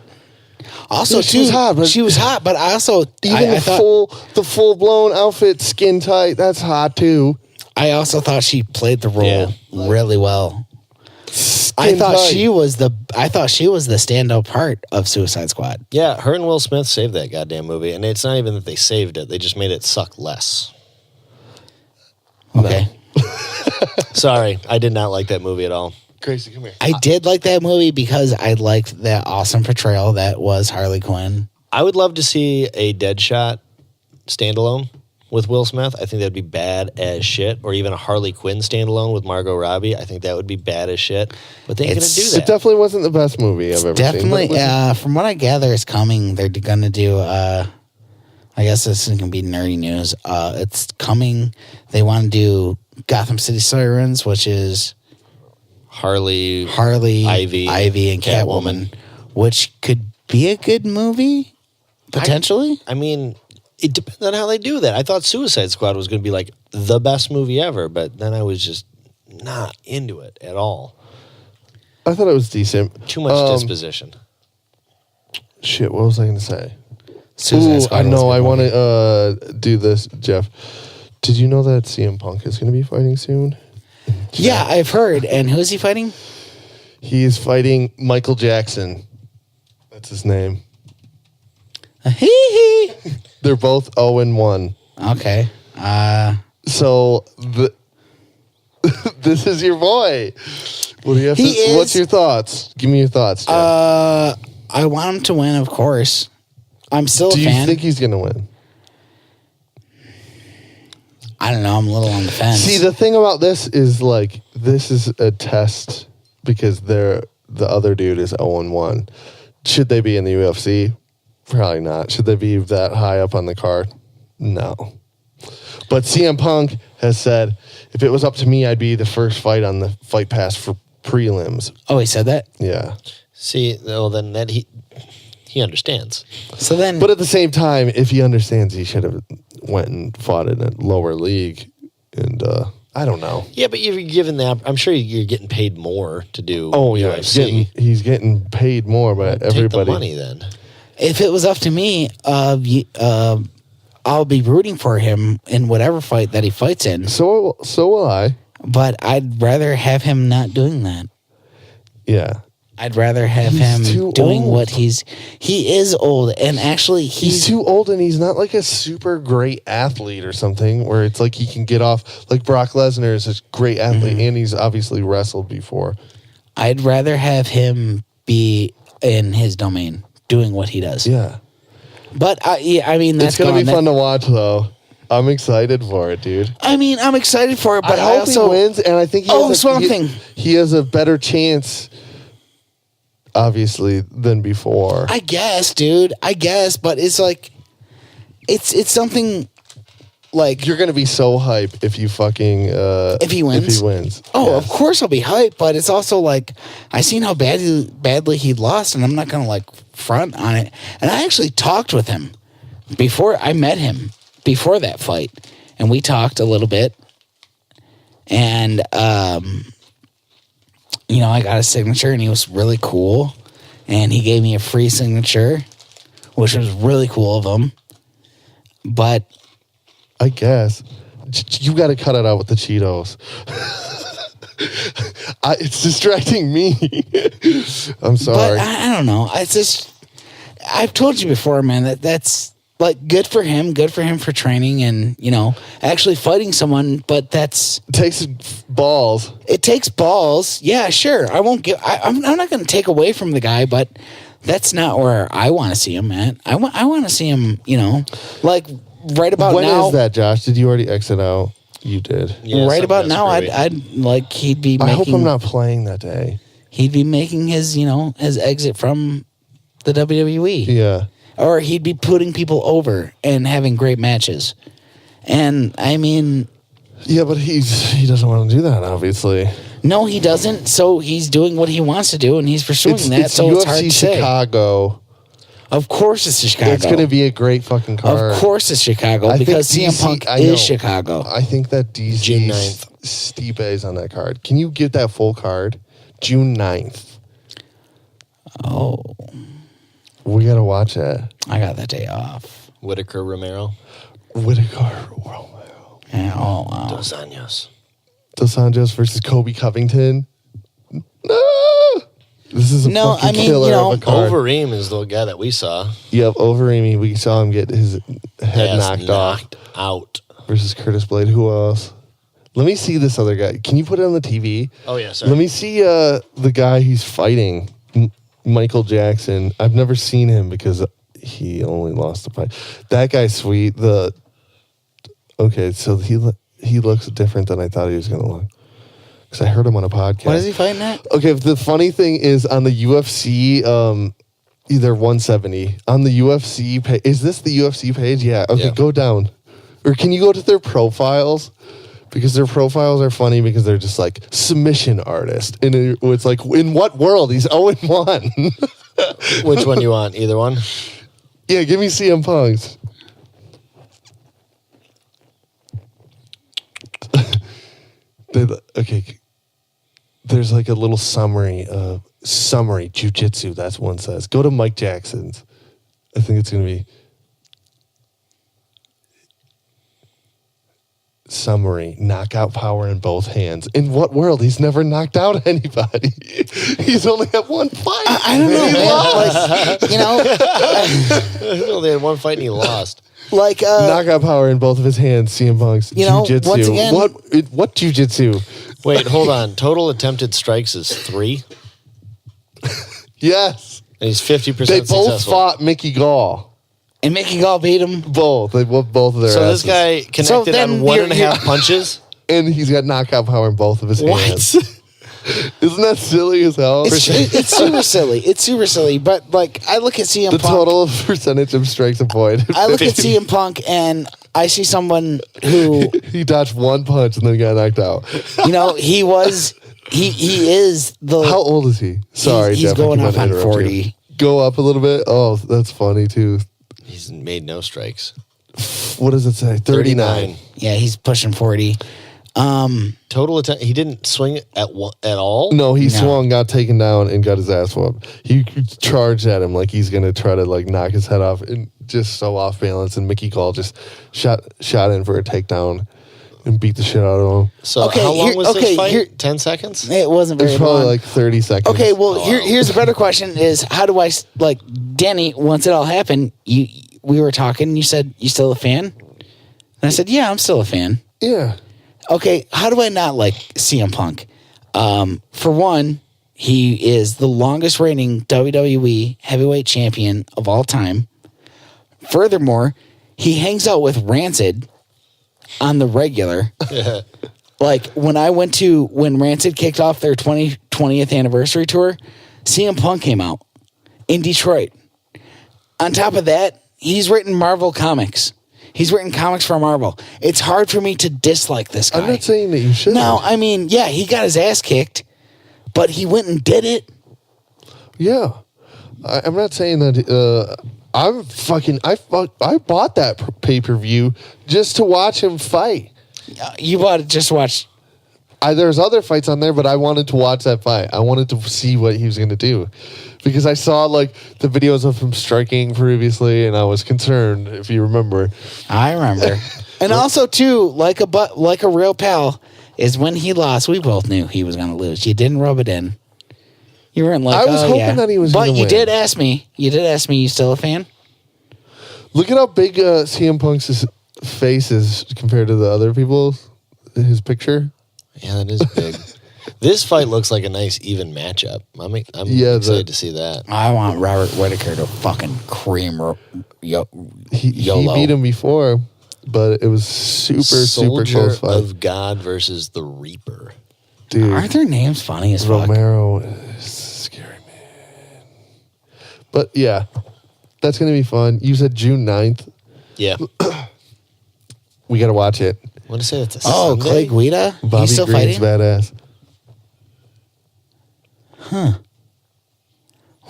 Also, she was hot, but I also the full blown outfit, skin tight. That's hot too. I also thought she played the role really well. I thought she was the standout part of Suicide Squad. Yeah, her and Will Smith saved that goddamn movie, and it's not even that they saved it; they just made it suck less. Okay. Sorry, I did not like that movie at all. Gracie, come here. I did like that movie because I liked that awesome portrayal that was Harley Quinn. I would love to see a Deadshot standalone with Will Smith. I think that'd be bad as shit. Or even a Harley Quinn standalone with Margot Robbie. I think that would be bad as shit. But they ain't going to do that. It definitely wasn't the best movie I've ever definitely, seen. from what I gather is coming, they're going to do, I guess this is going to be nerdy news. It's coming. They want to do Gotham City Sirens, which is Harley, Ivy, and Catwoman, which could be a good movie, potentially. I mean, it depends on how they do that. I thought Suicide Squad was going to be the best movie ever, but then I was just not into it at all. I thought it was decent. Too much disposition. Shit, what was I going to say? I know. I want to do this, Jeff. Did you know that CM Punk is going to be fighting soon? Yeah, I've heard. And who is he fighting? He is fighting Michael Jackson. That's his name. They're both 0-1. Okay. So this is your boy. What do you have what's your thoughts? Give me your thoughts, Jeff. I want him to win, of course. I'm still a fan. Do you think he's going to win? I don't know. I'm a little on the fence. See, the thing about this is this is a test because the other dude is 0-1. Should they be in the UFC? Probably not. Should they be that high up on the card? No. But CM Punk has said, if it was up to me, I'd be the first fight on the Fight Pass for prelims. Oh, he said that? Yeah. See, well, then he understands. So then, But at the same time, if he understands, he should have went and fought in a lower league. And I don't know. Yeah, but you're given that. I'm sure you're getting paid more to do. Oh yeah, UFC. he's getting paid more, but Take everybody. the money then. if it was up to me, I'll be rooting for him in whatever fight that he fights in. So will I. But I'd rather have him not doing that. Yeah. I'd rather have He's him too doing old. what he is old, and actually He's too old, and he's not like a super great athlete or something where it's like he can get off. Like Brock Lesnar is a great athlete, and he's obviously wrestled before. I'd rather have him be in his domain doing what he does. Yeah. But I mean, that's It's going to be fun to watch, though. I'm excited for it, dude. I mean, I'm excited for it, but I hope also he wins, and I think he has a better chance, obviously, than before. I guess, dude. I guess, but it's like, it's something like You're going to be so hype if you fucking if he wins. If he wins. Oh, Yes. of course I'll be hyped, but it's also like I seen how badly he lost, and I'm not gonna like front on it. And I actually talked with him before I met him before that fight, and we talked a little bit. And you know, I got a signature, and he was really cool, and he gave me a free signature, which was really cool of him. But I guess. You got to cut it out with the Cheetos. It's distracting me. I'm sorry. But I don't know. It's just, I've told you before, man, that's like good for him for training and, you know, actually fighting someone. But it takes balls. It takes balls. Yeah, sure. I'm not going to take away from the guy, but that's not where I want to see him at. I want to see him, you know, like right about When now. is that, Josh? Did you already exit out? You did. Yeah, right about now, that's great. I'd like he'd be I hope making. I'm not playing that day. He'd be making his, you know, his exit from the WWE. Yeah. Or he'd be putting people over and having great matches. And I mean, Yeah, but he doesn't want to do that, obviously. no, he doesn't. So he's doing what he wants to do, and he's pursuing that. So UFC it's hard to say. Chicago. Of course, it's Chicago. It's going to be a great fucking card. Of course, it's Chicago I think because CM DC Punk I know. is Chicago. I think that DC June 9th. Stipe is on that card. Can you get that full card? June 9th. Oh, We got to watch that. I got that day off. Whitaker Romero. Whitaker Romero. Yeah, oh, wow. Dos años. Dos Anjos versus Kobe Covington. No! This is a No, fucking I mean, killer you know, of a card. Overeem is the guy that we saw. Yep, Overeem. We saw him get his head Ass knocked off knocked out. versus Curtis Blade. Who else? Let me see this other guy. Can you put it on the TV? Oh, yeah, sorry. Let me see the guy he's fighting, Michael Jackson. I've never seen him because he only lost the fight. That guy's sweet. Okay, so he looks different than I thought he was going to look. Because I heard him on a podcast. What is he fighting at? Okay, the funny thing is on the UFC, either 170 on the UFC page. Is this the UFC page? Yeah. Okay, Yeah. go down, or can you go to their profiles? Because their profiles are funny because they're just like submission artist, and it's like, in what world he's 0-1? Which one do you want? Either one? Yeah, give me CM Punk's. Okay. There's like a little summary jiu-jitsu, that's one says. Go to Mike Jackson's. I think it's going to be summary, knockout power in both hands. In what world? He's never knocked out anybody. He's only had one fight. I don't know, man. Like, you know, He only had one fight and he lost. like Knockout power in both of his hands, CM Punk's You know, jiu-jitsu. once again- What jiu-jitsu? Wait, hold on. Total attempted strikes is 3. Yes. And he's 50% They both successful. fought Mickey Gall. and Mickey Gall beat him. Both. They whooped both of their So asses. this guy connected So then on one you're- and a half punches? And he's got knockout power in both of his hands. Isn't that silly as hell? It's super silly. It's super silly. But like, I look at CM The Punk. total percentage of strikes avoided. I look at CM Punk and I see someone who, He dodged one punch and then got knocked out. you know, he is the. How old is he? Sorry, he's Jeff. going I off keep on interrupt 40. you. go up a little bit. Oh, that's funny too. He's made no strikes. What does it say? 39. Yeah, he's pushing 40. Total attempt. He didn't swing at all. No, he swung, got taken down, and got his ass whooped. He charged at him like he's gonna try to like knock his head off, and just so off balance. And Mickey Gall just shot in for a takedown and beat the shit out of him. So how long was this fight? 10 seconds? It wasn't It very was probably long. like 30 seconds. Okay, well, here's a better question: is how do I like Danny? Once it all happened, we were talking, and you said you still a fan, and I said, yeah, I'm still a fan. Yeah. Okay, how do I not like CM Punk? For one, he is the longest reigning WWE heavyweight champion of all time. Furthermore, he hangs out with Rancid on the regular. Yeah. Like when Rancid kicked off their 20th anniversary tour, CM Punk came out in Detroit. On top of that, he's written Marvel comics. He's written comics for Marvel. It's hard for me to dislike this guy. I'm not saying that you should. No, I mean, yeah, he got his ass kicked, but he went and did it. Yeah. I'm not saying that. I bought that pay-per-view just to watch him fight. You bought it just to watch. There's other fights on there, but I wanted to watch that fight. I wanted to see what he was going to do. Because I saw like the videos of him striking previously, and I was concerned, if you remember. I remember. And also, too, like a real pal, is when he lost, we both knew he was going to lose. You didn't rub it in. You weren't like, I was hoping that he was going to win. But you win. did ask me. You still a fan? Look at how big CM Punk's face is compared to the other people. His picture. Yeah, that is big. This fight looks like a nice, even matchup. I'm excited to see that. I want Robert Whittaker to fucking cream He YOLO. beat him before, but it was super Soldier close fight. of God versus the Reaper. Dude, Aren't their names funny as fuck? Romero is scary, man. But yeah, that's going to be fun. You said June 9th. Yeah. We got to watch it. I want to say that's a Oh, Sunday. Clay Guida? Bobby He's still Green's fighting? badass.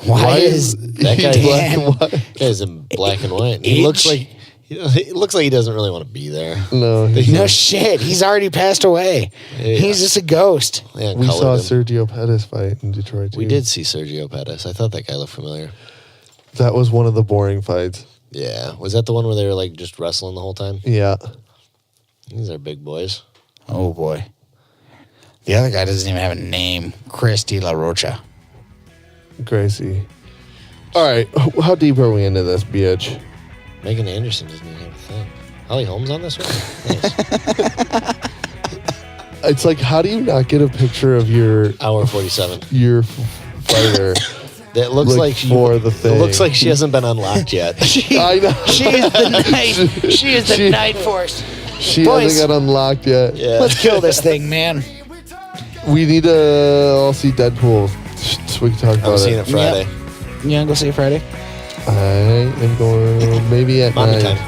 Why is that guy he black and white? Guy's in black and white? He looks like he doesn't really want to be there. No, No shit. He's already passed away. Yeah. He's just a ghost. Yeah, we saw colored him. Sergio Pettis fight in Detroit. We too. did see Sergio Pettis. I thought that guy looked familiar. That was one of the boring fights. Yeah. Was that the one where they were like just wrestling the whole time? Yeah. These are big boys. Oh, boy. The other guy doesn't even have a name. Chris De La Rocha. Gracie. All right. How deep are we into this, bitch? Megan Anderson doesn't even have a thing. Holly Holmes on this one? Nice. It's like, how do you not get a picture of your Hour 47. fighter? That looks like for the thing. It looks like she hasn't been unlocked yet. I know. She is the night. She is the night force. She Boys. hasn't got unlocked yet. Yeah. Let's kill this thing, man. We need to all see Deadpool so we can talk about I'm seeing it. it Friday. You gonna go see it Friday? I am going maybe at Mommy 9. time.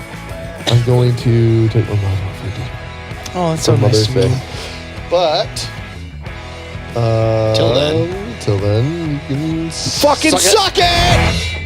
I'm going to take my mom out for dinner. Oh, that's For so nice Mother's to Day. me. But till then, you can Fucking suck it!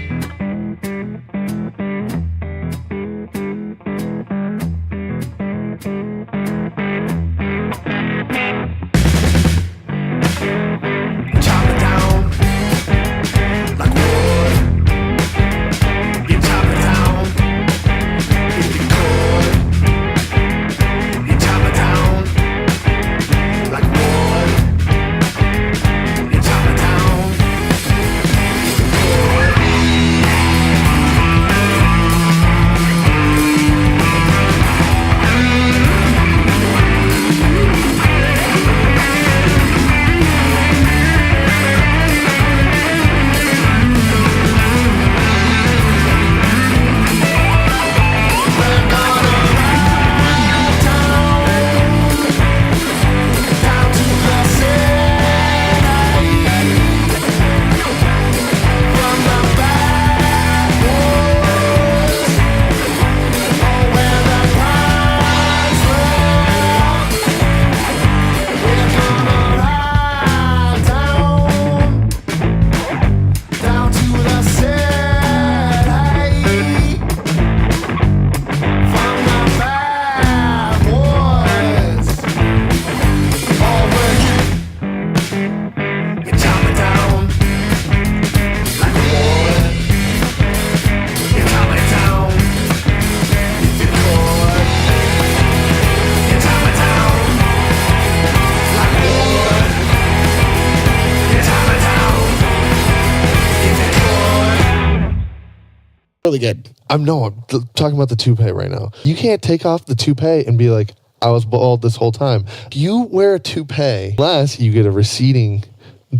really good. I'm talking about the toupee right now. You can't take off the toupee and be like, I was bald this whole time. You wear a toupee unless you get a receding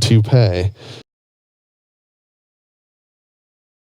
toupee.